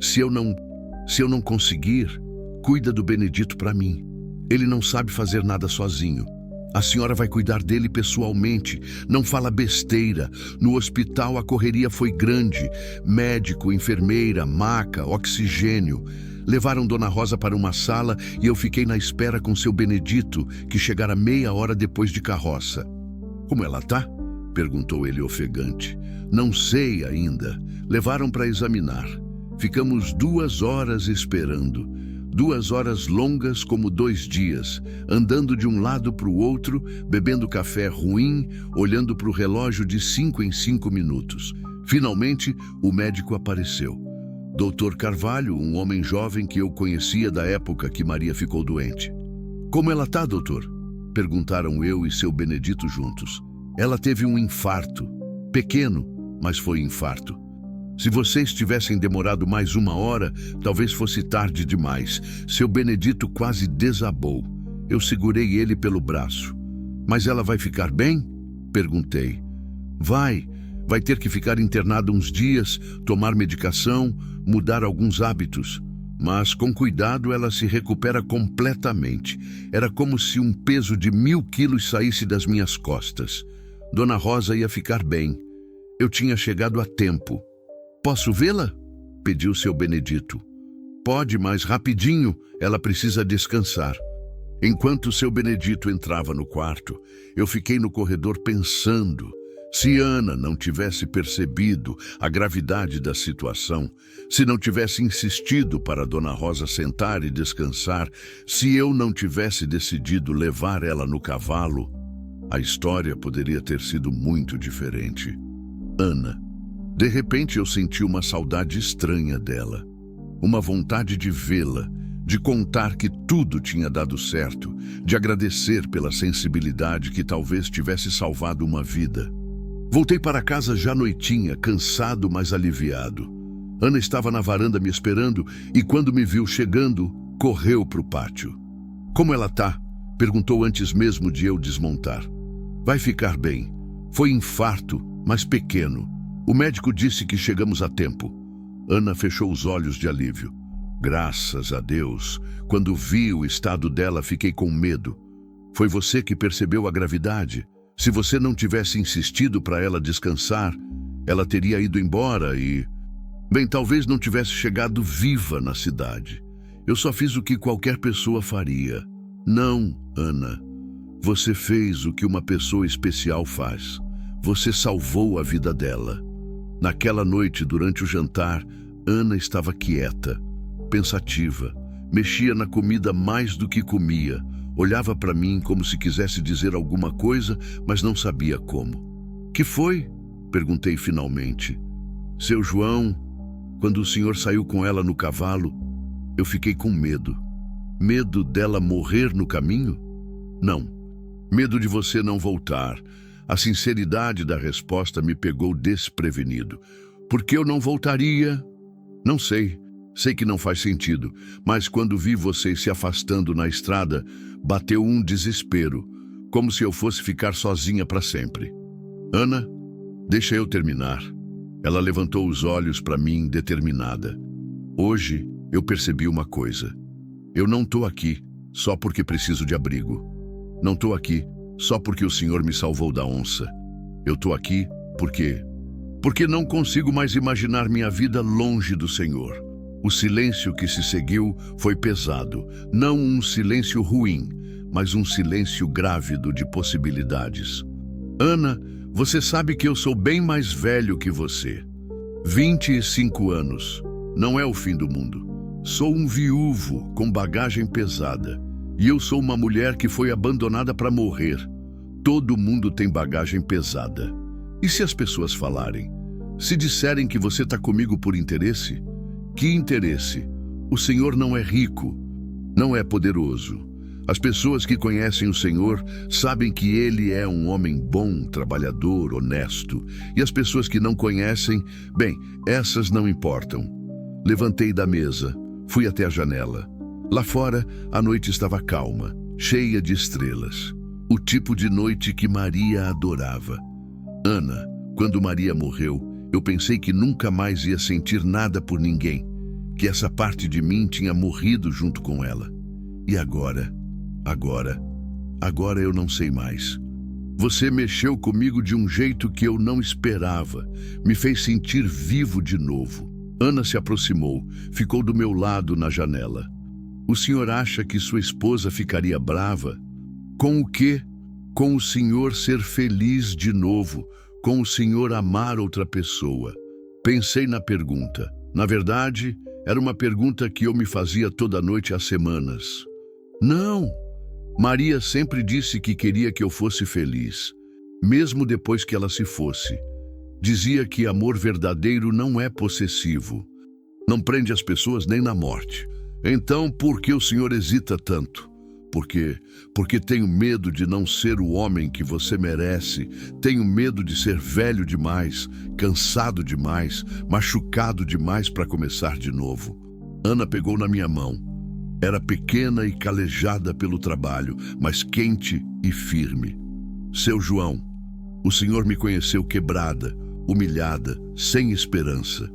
Se eu não conseguir, cuida do Benedito para mim. Ele não sabe fazer nada sozinho. A senhora vai cuidar dele pessoalmente. Não fala besteira. No hospital a correria foi grande. Médico, enfermeira, maca, oxigênio. Levaram Dona Rosa para uma sala e eu fiquei na espera com seu Benedito, que chegara meia hora depois de carroça. Como ela tá? Perguntou ele ofegante. Não sei ainda. Levaram para examinar. Ficamos 2 horas esperando. 2 horas longas como 2 dias, andando de um lado para o outro, bebendo café ruim, olhando para o relógio de 5 em 5 minutos. Finalmente, o médico apareceu. Dr. Carvalho, um homem jovem que eu conhecia da época que Maria ficou doente. Como ela tá, doutor? Perguntaram eu e seu Benedito juntos. Ela teve um infarto. Pequeno, mas foi infarto. Se vocês tivessem demorado mais 1 hora, talvez fosse tarde demais. Seu Benedito quase desabou. Eu segurei ele pelo braço. Mas ela vai ficar bem? Perguntei. Vai ter que ficar internada uns dias, tomar medicação, mudar alguns hábitos. Mas com cuidado ela se recupera completamente. Era como se um peso de 1000 quilos saísse das minhas costas. Dona Rosa ia ficar bem. Eu tinha chegado a tempo. Posso vê-la? Pediu seu Benedito. Pode, mas rapidinho, ela precisa descansar. Enquanto seu Benedito entrava no quarto, eu fiquei no corredor pensando. Se Ana não tivesse percebido a gravidade da situação, se não tivesse insistido para Dona Rosa sentar e descansar, se eu não tivesse decidido levar ela no cavalo, a história poderia ter sido muito diferente. Ana. De repente eu senti uma saudade estranha dela, uma vontade de vê-la, de contar que tudo tinha dado certo, de agradecer pela sensibilidade que talvez tivesse salvado uma vida. Voltei para casa já noitinha, cansado, mas aliviado. Ana estava na varanda me esperando e quando me viu chegando, correu para o pátio. Como ela tá? Perguntou antes mesmo de eu desmontar. Vai ficar bem. Foi infarto, mas pequeno. O médico disse que chegamos a tempo. Ana fechou os olhos de alívio. Graças a Deus. Quando vi o estado dela, fiquei com medo. Foi você que percebeu a gravidade. Se você não tivesse insistido para ela descansar, ela teria ido embora e... Bem, talvez não tivesse chegado viva na cidade. Eu só fiz o que qualquer pessoa faria. Não, Ana. Você fez o que uma pessoa especial faz. Você salvou a vida dela. Naquela noite, durante o jantar, Ana estava quieta, pensativa, mexia na comida mais do que comia, olhava para mim como se quisesse dizer alguma coisa, mas não sabia como. Que foi? Perguntei finalmente. Seu João, quando o senhor saiu com ela no cavalo, eu fiquei com medo. Medo dela morrer no caminho? Não. Medo de você não voltar. A sinceridade da resposta me pegou desprevenido. Por que eu não voltaria? Não sei. Sei que não faz sentido, mas quando vi vocês se afastando na estrada, bateu um desespero, como se eu fosse ficar sozinha para sempre. Ana, deixa eu terminar. Ela levantou os olhos para mim, determinada. Hoje eu percebi uma coisa. Eu não estou aqui só porque preciso de abrigo. Não estou aqui só porque o Senhor me salvou da onça. Eu estou aqui porque não consigo mais imaginar minha vida longe do Senhor. O silêncio que se seguiu foi pesado, não um silêncio ruim, mas um silêncio grávido de possibilidades. Ana, você sabe que eu sou bem mais velho que você. 25 anos. Não é o fim do mundo. Sou um viúvo com bagagem pesada. E eu sou uma mulher que foi abandonada para morrer. Todo mundo tem bagagem pesada. E se as pessoas falarem? Se disserem que você está comigo por interesse? Que interesse? O Senhor não é rico, não é poderoso. As pessoas que conhecem o Senhor sabem que Ele é um homem bom, trabalhador, honesto. E as pessoas que não conhecem, bem, essas não importam. Levantei da mesa, fui até a janela. Lá fora, a noite estava calma, cheia de estrelas. O tipo de noite que Maria adorava. Ana, quando Maria morreu, Eu pensei que nunca mais ia sentir nada por ninguém, que essa parte de mim tinha morrido junto com ela. E agora eu não sei mais. Você mexeu comigo de um jeito que eu não esperava, me fez sentir vivo de novo. Ana se aproximou, ficou do meu lado na janela. O senhor acha que sua esposa ficaria brava? Com o quê? Com o senhor ser feliz de novo, com o senhor amar outra pessoa. Pensei na pergunta. Na verdade, era uma pergunta que eu me fazia toda noite há semanas. Não! Maria sempre disse que queria que eu fosse feliz, mesmo depois que ela se fosse. Dizia que amor verdadeiro não é possessivo, não prende as pessoas nem na morte. Então, por que o senhor hesita tanto? Porque tenho medo de não ser o homem que você merece, tenho medo de ser velho demais, cansado demais, machucado demais para começar de novo. Ana pegou na minha mão. Era pequena e calejada pelo trabalho, mas quente e firme. Seu João, o senhor me conheceu quebrada, humilhada, sem esperança.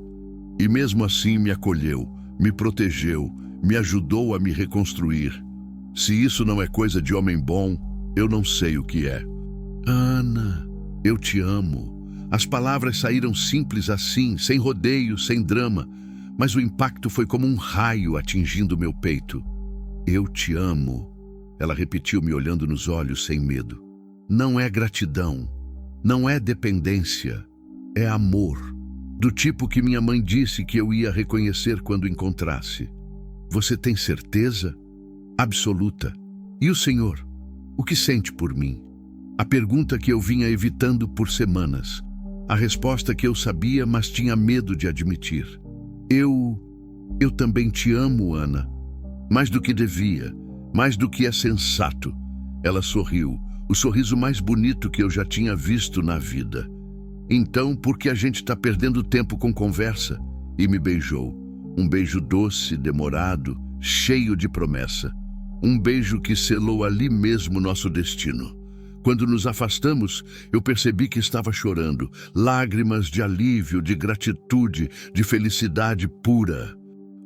E mesmo assim me acolheu, me protegeu, me ajudou a me reconstruir. Se isso não é coisa de homem bom, eu não sei o que é. Ana, eu te amo. As palavras saíram simples assim, sem rodeio, sem drama, mas o impacto foi como um raio atingindo meu peito. Eu te amo, ela repetiu me olhando nos olhos sem medo. Não é gratidão, não é dependência, é amor, do tipo que minha mãe disse que eu ia reconhecer quando encontrasse. Você tem certeza? Absoluta. E o senhor? O que sente por mim? A pergunta que eu vinha evitando por semanas. A resposta que eu sabia, mas tinha medo de admitir. Eu também te amo, Ana. Mais do que devia, mais do que é sensato. Ela sorriu, o sorriso mais bonito que eu já tinha visto na vida. Então, por que a gente está perdendo tempo com conversa? E me beijou. Um beijo doce, demorado, cheio de promessa. Um beijo que selou ali mesmo nosso destino. Quando nos afastamos, eu percebi que estava chorando, lágrimas de alívio, de gratitude, de felicidade pura.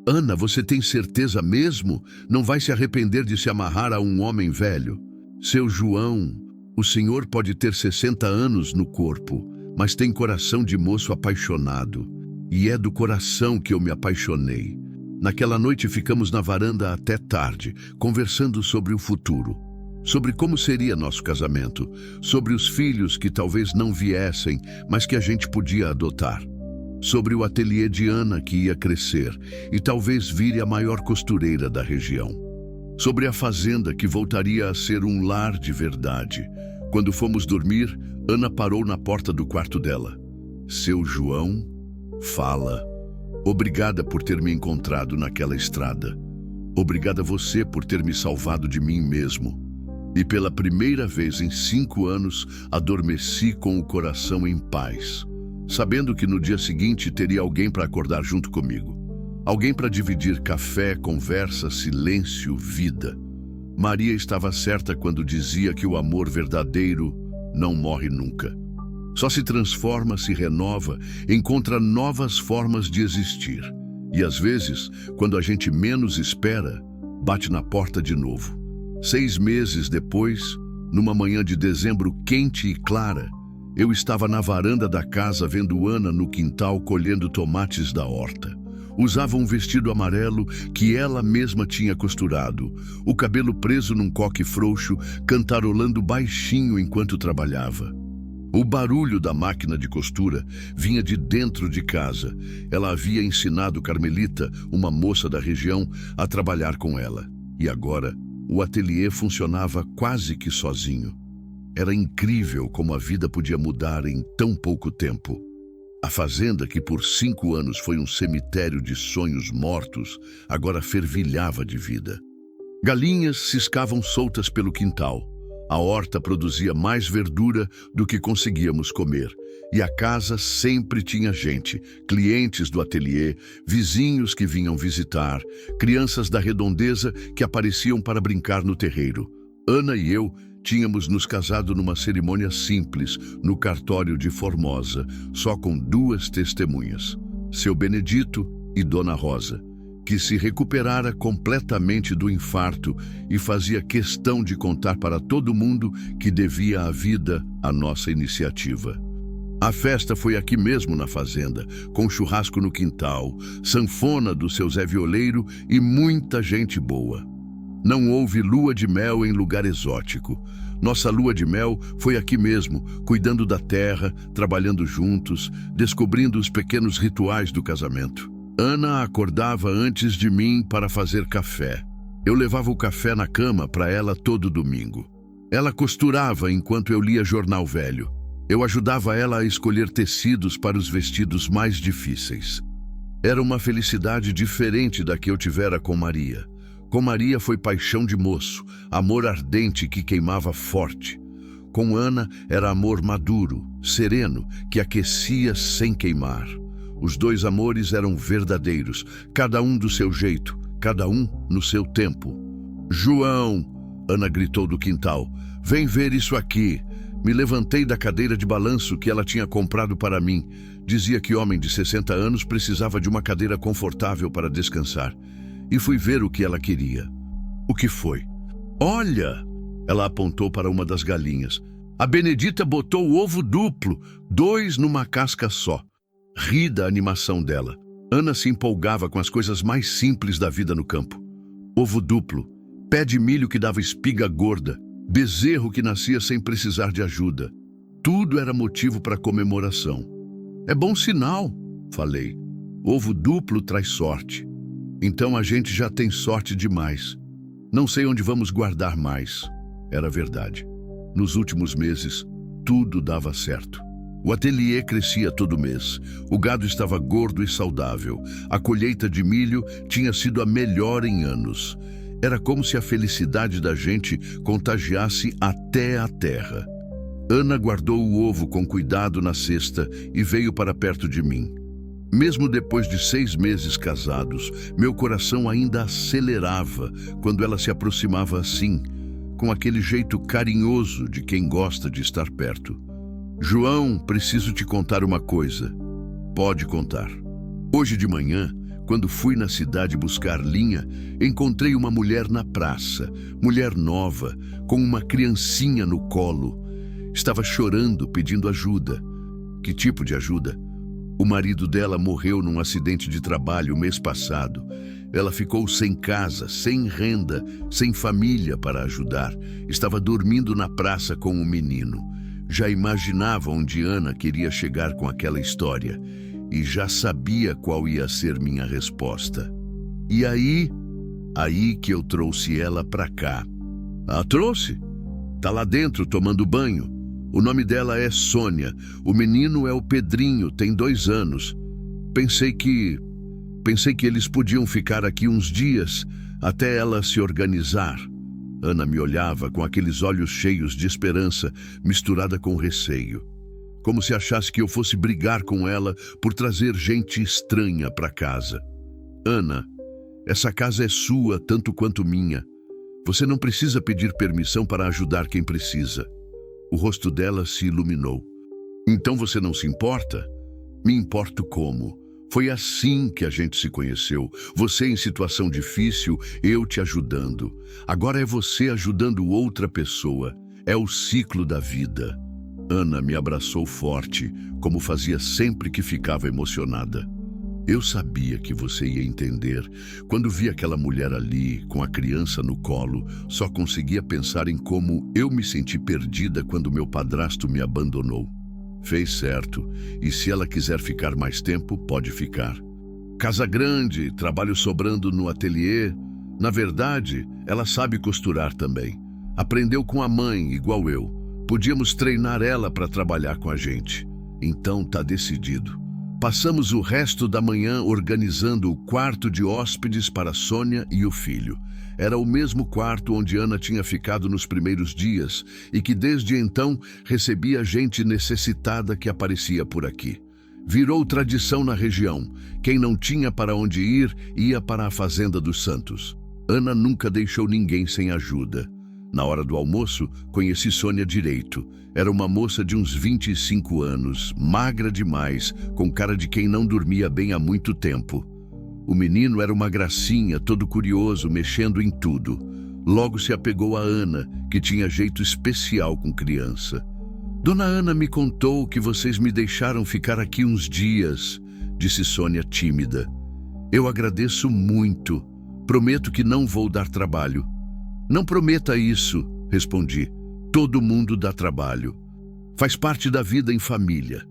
Ana, você tem certeza mesmo? Não vai se arrepender de se amarrar a um homem velho? Seu João, o senhor pode ter 60 anos no corpo, mas tem coração de moço apaixonado. E é do coração que eu me apaixonei. Naquela noite ficamos na varanda até tarde, conversando sobre o futuro. Sobre como seria nosso casamento, sobre os filhos que talvez não viessem, mas que a gente podia adotar. Sobre o ateliê de Ana que ia crescer e talvez vire a maior costureira da região. Sobre a fazenda que voltaria a ser um lar de verdade. Quando fomos dormir, Ana parou na porta do quarto dela. Seu João, fala. Obrigada por ter me encontrado naquela estrada. Obrigada a você por ter me salvado de mim mesmo. E pela primeira vez em 5 anos, adormeci com o coração em paz, sabendo que no dia seguinte teria alguém para acordar junto comigo. Alguém para dividir café, conversa, silêncio, vida. Maria estava certa quando dizia que o amor verdadeiro não morre nunca. Só se transforma, se renova, encontra novas formas de existir. E às vezes, quando a gente menos espera, bate na porta de novo. 6 meses depois, numa manhã de dezembro quente e clara, eu estava na varanda da casa vendo Ana no quintal colhendo tomates da horta. Usava um vestido amarelo que ela mesma tinha costurado, o cabelo preso num coque frouxo, cantarolando baixinho enquanto trabalhava. O barulho da máquina de costura vinha de dentro de casa. Ela havia ensinado Carmelita, uma moça da região, a trabalhar com ela. E agora, o ateliê funcionava quase que sozinho. Era incrível como a vida podia mudar em tão pouco tempo. A fazenda, que por 5 anos foi um cemitério de sonhos mortos, agora fervilhava de vida. Galinhas ciscavam soltas pelo quintal. A horta produzia mais verdura do que conseguíamos comer. E a casa sempre tinha gente, clientes do ateliê, vizinhos que vinham visitar, crianças da redondeza que apareciam para brincar no terreiro. Ana e eu Tínhamos nos casado numa cerimônia simples, no cartório de Formosa, só com 2 testemunhas, seu Benedito e Dona Rosa, que se recuperara completamente do infarto e fazia questão de contar para todo mundo que devia a vida à nossa iniciativa. A festa foi aqui mesmo na fazenda, com churrasco no quintal, sanfona do seu Zé Violeiro e muita gente boa. Não houve lua de mel em lugar exótico. Nossa lua de mel foi aqui mesmo, cuidando da terra, trabalhando juntos, descobrindo os pequenos rituais do casamento. Ana acordava antes de mim para fazer café. Eu levava o café na cama para ela todo domingo. Ela costurava enquanto eu lia jornal velho. Eu ajudava ela a escolher tecidos para os vestidos mais difíceis. Era uma felicidade diferente da que eu tivera com Maria. Com Maria foi paixão de moço, amor ardente que queimava forte. Com Ana era amor maduro, sereno, que aquecia sem queimar. Os 2 amores eram verdadeiros, cada um do seu jeito, cada um no seu tempo. "João!" Ana gritou do quintal. "Vem ver isso aqui." Me levantei da cadeira de balanço que ela tinha comprado para mim. Dizia que homem de 60 anos precisava de uma cadeira confortável para descansar. E fui ver o que ela queria. O que foi? "Olha!" Ela apontou para uma das galinhas. "A Benedita botou o ovo duplo, 2 numa casca só." Ri da animação dela. Ana se empolgava com as coisas mais simples da vida no campo. Ovo duplo, pé de milho que dava espiga gorda, bezerro que nascia sem precisar de ajuda. Tudo era motivo para comemoração. "É bom sinal", falei. "Ovo duplo traz sorte. Então a gente já tem sorte demais. Não sei onde vamos guardar mais." Era verdade. Nos últimos meses, tudo dava certo. O ateliê crescia todo mês. O gado estava gordo e saudável. A colheita de milho tinha sido a melhor em anos. Era como se a felicidade da gente contagiasse até a terra. Ana guardou o ovo com cuidado na cesta e veio para perto de mim. Mesmo depois de 6 meses casados, meu coração ainda acelerava quando ela se aproximava assim, com aquele jeito carinhoso de quem gosta de estar perto. "João, preciso te contar uma coisa." "Pode contar." "Hoje de manhã, quando fui na cidade buscar linha, encontrei uma mulher na praça, mulher nova, com uma criancinha no colo. Estava chorando, pedindo ajuda." "Que tipo de ajuda?" "O marido dela morreu num acidente de trabalho mês passado. Ela ficou sem casa, sem renda, sem família para ajudar. Estava dormindo na praça com o menino. Já imaginava onde Ana queria chegar com aquela história e já sabia qual ia ser minha resposta. E aí que eu trouxe ela para cá." "Ah, trouxe? Tá lá dentro tomando banho. O nome dela é Sônia. O menino é o Pedrinho, tem 2 anos. Pensei que eles podiam ficar aqui uns dias até ela se organizar." Ana me olhava com aqueles olhos cheios de esperança misturada com receio, como se achasse que eu fosse brigar com ela por trazer gente estranha para casa. "Ana, essa casa é sua tanto quanto minha. Você não precisa pedir permissão para ajudar quem precisa." O rosto dela se iluminou. "Então você não se importa?" "Me importo como? Foi assim que a gente se conheceu. Você em situação difícil, eu te ajudando. Agora é você ajudando outra pessoa. É o ciclo da vida." Ana me abraçou forte, como fazia sempre que ficava emocionada. "Eu sabia que você ia entender. Quando vi aquela mulher ali, com a criança no colo, só conseguia pensar em como eu me senti perdida quando meu padrasto me abandonou. Fez certo, e se ela quiser ficar mais tempo, pode ficar. Casa grande, trabalho sobrando no ateliê. Na verdade, ela sabe costurar também. Aprendeu com a mãe, igual eu. Podíamos treinar ela para trabalhar com a gente. Então tá decidido." Passamos o resto da manhã organizando o quarto de hóspedes para Sônia e o filho. Era o mesmo quarto onde Ana tinha ficado nos primeiros dias e que desde então recebia gente necessitada que aparecia por aqui. Virou tradição na região. Quem não tinha para onde ir, ia para a Fazenda dos Santos. Ana nunca deixou ninguém sem ajuda. Na hora do almoço, conheci Sônia direito. Era uma moça de uns 25 anos, magra demais, com cara de quem não dormia bem há muito tempo. O menino era uma gracinha, todo curioso, mexendo em tudo. Logo se apegou a Ana, que tinha jeito especial com criança. Dona Ana me contou que vocês me deixaram ficar aqui uns dias, disse Sônia tímida. Eu agradeço muito. Prometo que não vou dar trabalho. Não prometa isso, respondi. Todo mundo dá trabalho. Faz parte da vida em família.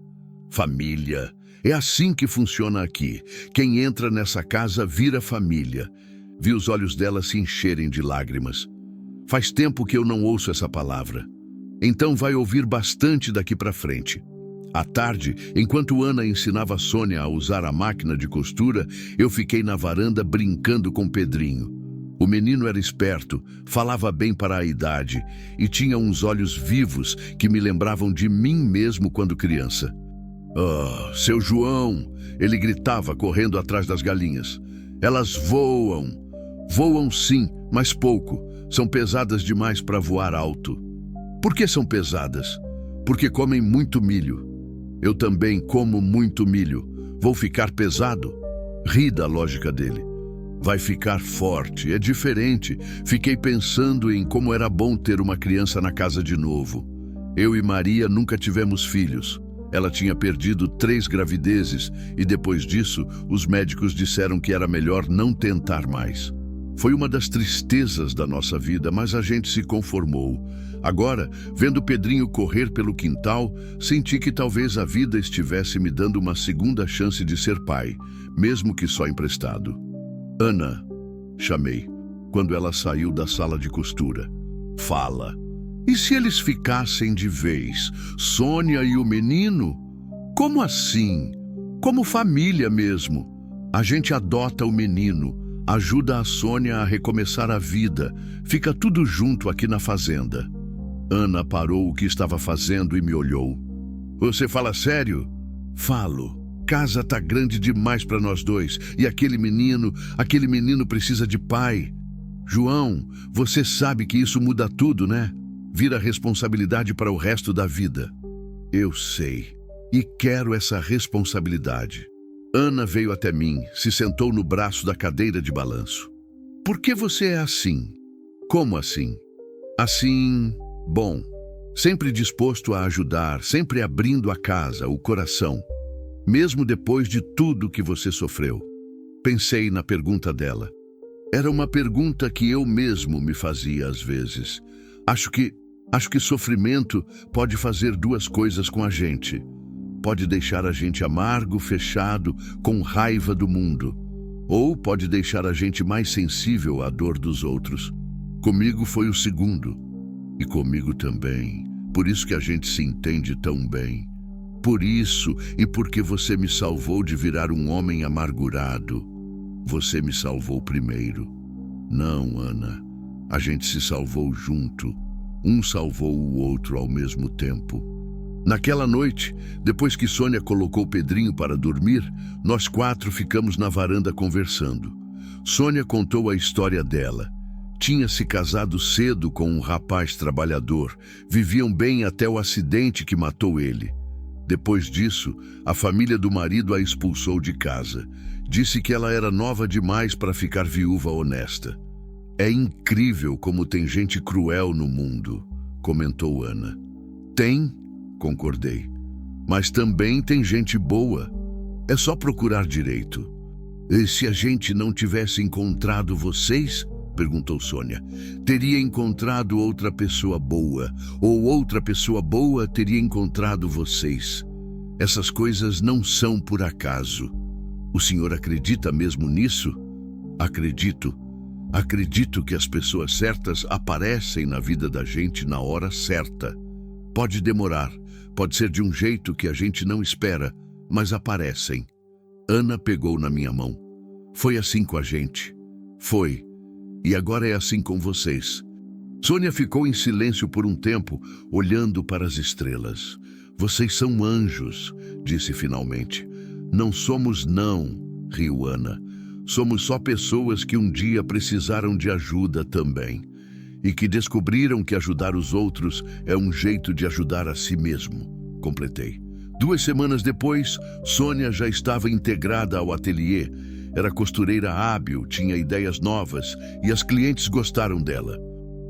Família. É assim que funciona aqui. Quem entra nessa casa vira família. Vi os olhos dela se encherem de lágrimas. Faz tempo que eu não ouço essa palavra. Então vai ouvir bastante daqui para frente. À tarde, enquanto Ana ensinava a Sônia a usar a máquina de costura, eu fiquei na varanda brincando com Pedrinho. O menino era esperto, falava bem para a idade e tinha uns olhos vivos que me lembravam de mim mesmo quando criança. "Ah, seu João!" ele gritava correndo atrás das galinhas. "Elas voam! Voam sim, mas pouco. São pesadas demais para voar alto." "Por que são pesadas?" "Porque comem muito milho." "Eu também como muito milho. Vou ficar pesado?" Ri da lógica dele. "Vai ficar forte, é diferente." Fiquei pensando em como era bom ter uma criança na casa de novo. Eu e Maria nunca tivemos filhos. Ela tinha perdido 3 gravidezes e depois disso os médicos disseram que era melhor não tentar mais. Foi uma das tristezas da nossa vida, mas a gente se conformou. Agora, vendo Pedrinho correr pelo quintal, senti que talvez a vida estivesse me dando uma segunda chance de ser pai, mesmo que só emprestado. "Ana", chamei, quando ela saiu da sala de costura. "Fala. E se eles ficassem de vez? Sônia e o menino? Como assim? Como família mesmo. A gente adota o menino, ajuda a Sônia a recomeçar a vida, fica tudo junto aqui na fazenda." Ana parou o que estava fazendo e me olhou. "Você fala sério?" "Falo. Casa tá grande demais para nós dois e aquele menino precisa de pai. João, você sabe que isso muda tudo, né? Vira responsabilidade para o resto da vida." "Eu sei. E quero essa responsabilidade." Ana veio até mim, se sentou no braço da cadeira de balanço. "Por que você é assim?" "Como assim?" "Assim, bom, sempre disposto a ajudar, sempre abrindo a casa, o coração, mesmo depois de tudo que você sofreu." Pensei na pergunta dela. Era uma pergunta que eu mesmo me fazia às vezes. Acho que sofrimento pode fazer 2 coisas com a gente. Pode deixar a gente amargo, fechado, com raiva do mundo. Ou pode deixar a gente mais sensível à dor dos outros. Comigo foi o segundo. E comigo também. Por isso que a gente se entende tão bem. Por isso e porque você me salvou de virar um homem amargurado. Você me salvou primeiro. Não, Ana. A gente se salvou junto. Um salvou o outro ao mesmo tempo. Naquela noite, depois que Sônia colocou Pedrinho para dormir, nós 4 ficamos na varanda conversando. Sônia contou a história dela. Tinha se casado cedo com um rapaz trabalhador. Viviam bem até o acidente que matou ele. Depois disso, a família do marido a expulsou de casa. Disse que ela era nova demais para ficar viúva honesta. "É incrível como tem gente cruel no mundo", comentou Ana. "Tem", concordei. "Mas também tem gente boa. É só procurar direito." "E se a gente não tivesse encontrado vocês?", perguntou Sônia. "Teria encontrado outra pessoa boa, ou outra pessoa boa teria encontrado vocês. Essas coisas não são por acaso. O senhor acredita mesmo nisso?" "Acredito. Acredito que as pessoas certas aparecem na vida da gente na hora certa. Pode demorar, pode ser de um jeito que a gente não espera, mas aparecem." Ana pegou na minha mão. "Foi assim com a gente. Foi. E agora é assim com vocês." Sônia ficou em silêncio por um tempo, olhando para as estrelas. "Vocês são anjos", disse finalmente. "Não somos não", riu Ana. "Somos só pessoas que um dia precisaram de ajuda também." e que descobriram que ajudar os outros é um jeito de ajudar a si mesmo, completei. 2 semanas depois, Sônia já estava integrada ao ateliê. Era costureira hábil, tinha ideias novas e as clientes gostaram dela.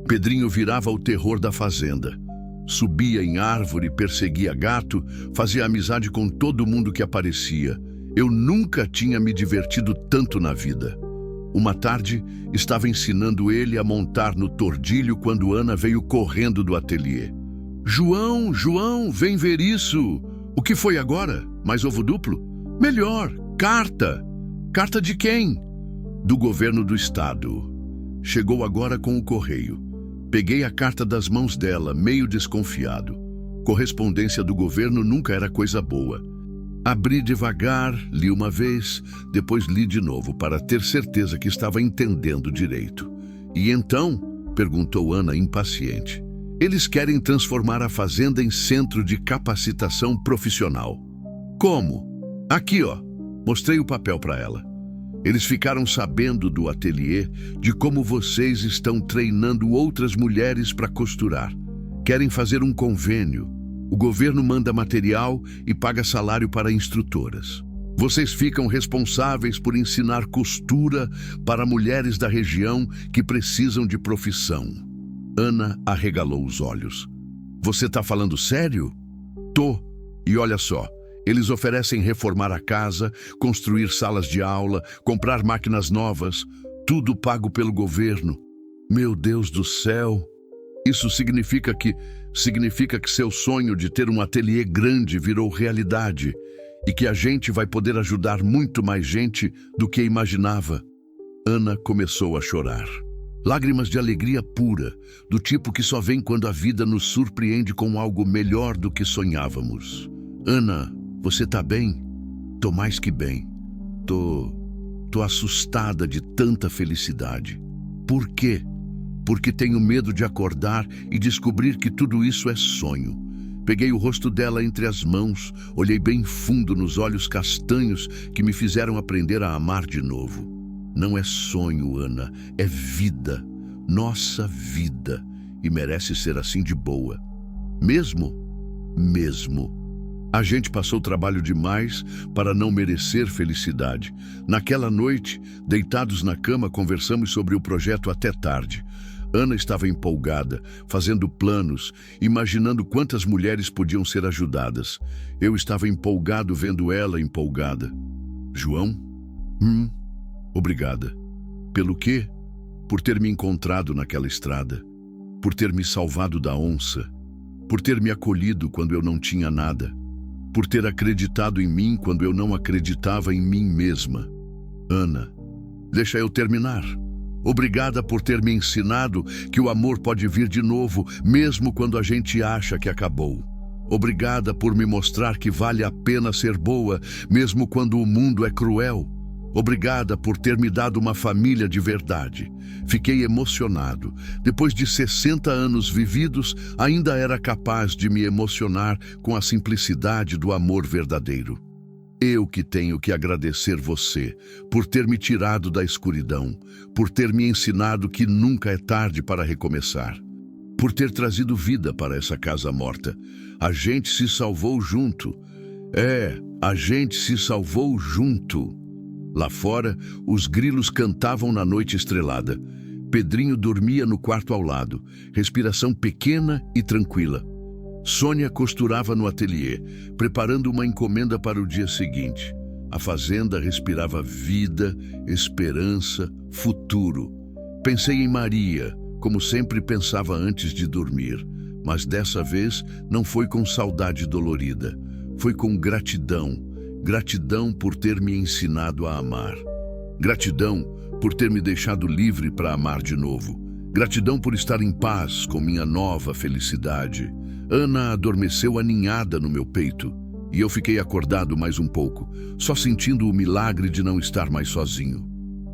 Pedrinho virava o terror da fazenda. Subia em árvore, perseguia gato, fazia amizade com todo mundo que aparecia. Eu nunca tinha me divertido tanto na vida. Uma tarde, estava ensinando ele a montar no tordilho quando Ana veio correndo do ateliê. João, vem ver isso! O que foi agora? Mais ovo duplo? Melhor, carta! Carta de quem? Do governo do estado. Chegou agora com o correio. Peguei a carta das mãos dela, meio desconfiado. Correspondência do governo nunca era coisa boa. Abri devagar, li uma vez, depois li de novo para ter certeza que estava entendendo direito. E então? Perguntou Ana impaciente. Eles querem transformar a fazenda em centro de capacitação profissional. Como? Aqui, ó. Mostrei o papel para ela. Eles ficaram sabendo do ateliê, de como vocês estão treinando outras mulheres para costurar. Querem fazer um convênio. O governo manda material e paga salário para instrutoras. Vocês ficam responsáveis por ensinar costura para mulheres da região que precisam de profissão. Ana arregalou os olhos. Você tá falando sério? Tô. E olha só, eles oferecem reformar a casa, construir salas de aula, comprar máquinas novas, tudo pago pelo governo. Meu Deus do céu! Isso significa que seu sonho de ter um ateliê grande virou realidade e que a gente vai poder ajudar muito mais gente do que imaginava. Ana começou a chorar. Lágrimas de alegria pura, do tipo que só vem quando a vida nos surpreende com algo melhor do que sonhávamos. Ana, você tá bem? Tô mais que bem. Tô assustada de tanta felicidade. Por quê? Porque tenho medo de acordar e descobrir que tudo isso é sonho. Peguei o rosto dela entre as mãos, olhei bem fundo nos olhos castanhos que me fizeram aprender a amar de novo. Não é sonho, Ana, é vida, nossa vida, e merece ser assim de boa. Mesmo. A gente passou trabalho demais para não merecer felicidade. Naquela noite, deitados na cama, conversamos sobre o projeto até tarde. Ana estava empolgada, fazendo planos, imaginando quantas mulheres podiam ser ajudadas. Eu estava empolgado vendo ela empolgada. João? Obrigada. Pelo quê? Por ter me encontrado naquela estrada. Por ter me salvado da onça. Por ter me acolhido quando eu não tinha nada. Por ter acreditado em mim quando eu não acreditava em mim mesma. Ana, deixa eu terminar. Obrigada por ter me ensinado que o amor pode vir de novo, mesmo quando a gente acha que acabou. Obrigada por me mostrar que vale a pena ser boa, mesmo quando o mundo é cruel. Obrigada por ter me dado uma família de verdade. Fiquei emocionado. Depois de 60 anos vividos, ainda era capaz de me emocionar com a simplicidade do amor verdadeiro. Eu que tenho que agradecer você por ter me tirado da escuridão, por ter me ensinado que nunca é tarde para recomeçar, por ter trazido vida para essa casa morta. A gente se salvou junto. A gente se salvou junto. Lá fora, os grilos cantavam na noite estrelada. Pedrinho dormia no quarto ao lado, respiração pequena e tranquila. Sônia costurava no ateliê, preparando uma encomenda para o dia seguinte. A fazenda respirava vida, esperança, futuro. Pensei em Maria, como sempre pensava antes de dormir, mas dessa vez não foi com saudade dolorida, foi com gratidão. Gratidão por ter me ensinado a amar. Gratidão por ter me deixado livre para amar de novo. Gratidão por estar em paz com minha nova felicidade. Ana adormeceu aninhada no meu peito e eu fiquei acordado mais um pouco, só sentindo o milagre de não estar mais sozinho.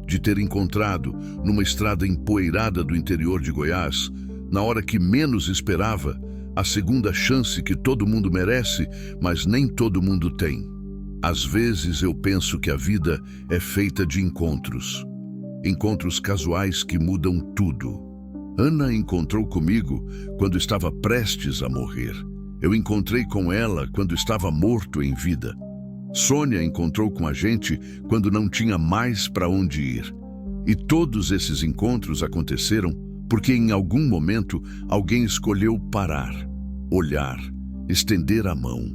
De ter encontrado, numa estrada empoeirada do interior de Goiás, na hora que menos esperava, a segunda chance que todo mundo merece, mas nem todo mundo tem. Às vezes eu penso que a vida é feita de encontros. Encontros casuais que mudam tudo. Ana encontrou comigo quando estava prestes a morrer. Eu encontrei com ela quando estava morto em vida. Sônia encontrou com a gente quando não tinha mais para onde ir. E todos esses encontros aconteceram porque em algum momento alguém escolheu parar, olhar, estender a mão.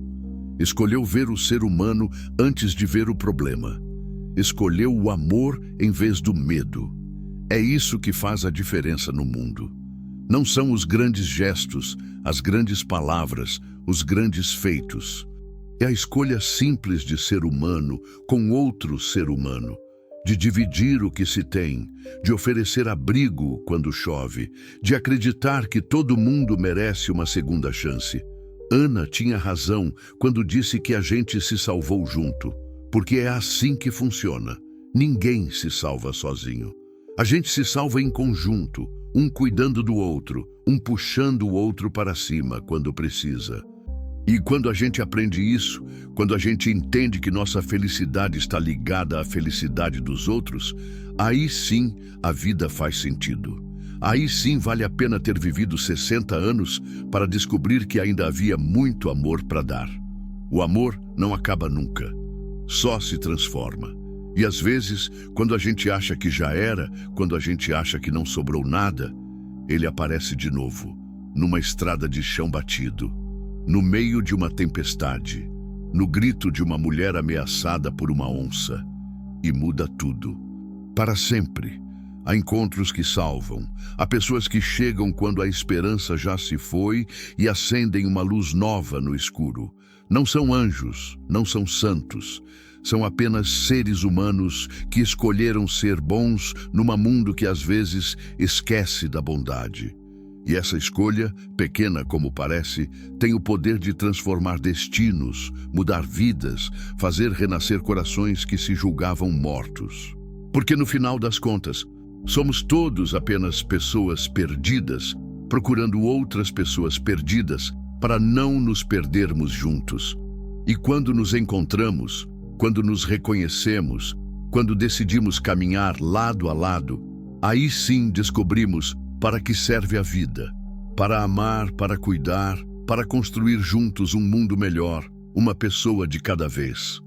Escolheu ver o ser humano antes de ver o problema. Escolheu o amor em vez do medo. É isso que faz a diferença no mundo. Não são os grandes gestos, as grandes palavras, os grandes feitos. É a escolha simples de ser humano com outro ser humano, de dividir o que se tem, de oferecer abrigo quando chove, de acreditar que todo mundo merece uma segunda chance. Ana tinha razão quando disse que a gente se salvou junto, porque é assim que funciona. Ninguém se salva sozinho. A gente se salva em conjunto, um cuidando do outro, um puxando o outro para cima quando precisa. E quando a gente aprende isso, quando a gente entende que nossa felicidade está ligada à felicidade dos outros, aí sim a vida faz sentido. Aí sim vale a pena ter vivido 60 anos para descobrir que ainda havia muito amor para dar. O amor não acaba nunca, só se transforma. E às vezes, quando a gente acha que já era, quando a gente acha que não sobrou nada, ele aparece de novo, numa estrada de chão batido, no meio de uma tempestade, no grito de uma mulher ameaçada por uma onça, e muda tudo, para sempre. Há encontros que salvam, há pessoas que chegam quando a esperança já se foi e acendem uma luz nova no escuro. Não são anjos, não são santos, são apenas seres humanos que escolheram ser bons num mundo que às vezes esquece da bondade. E essa escolha, pequena como parece, tem o poder de transformar destinos, mudar vidas, fazer renascer corações que se julgavam mortos. Porque no final das contas, somos todos apenas pessoas perdidas, procurando outras pessoas perdidas para não nos perdermos juntos. E quando nos encontramos, quando nos reconhecemos, quando decidimos caminhar lado a lado, aí sim descobrimos para que serve a vida. Para amar, para cuidar, para construir juntos um mundo melhor, uma pessoa de cada vez.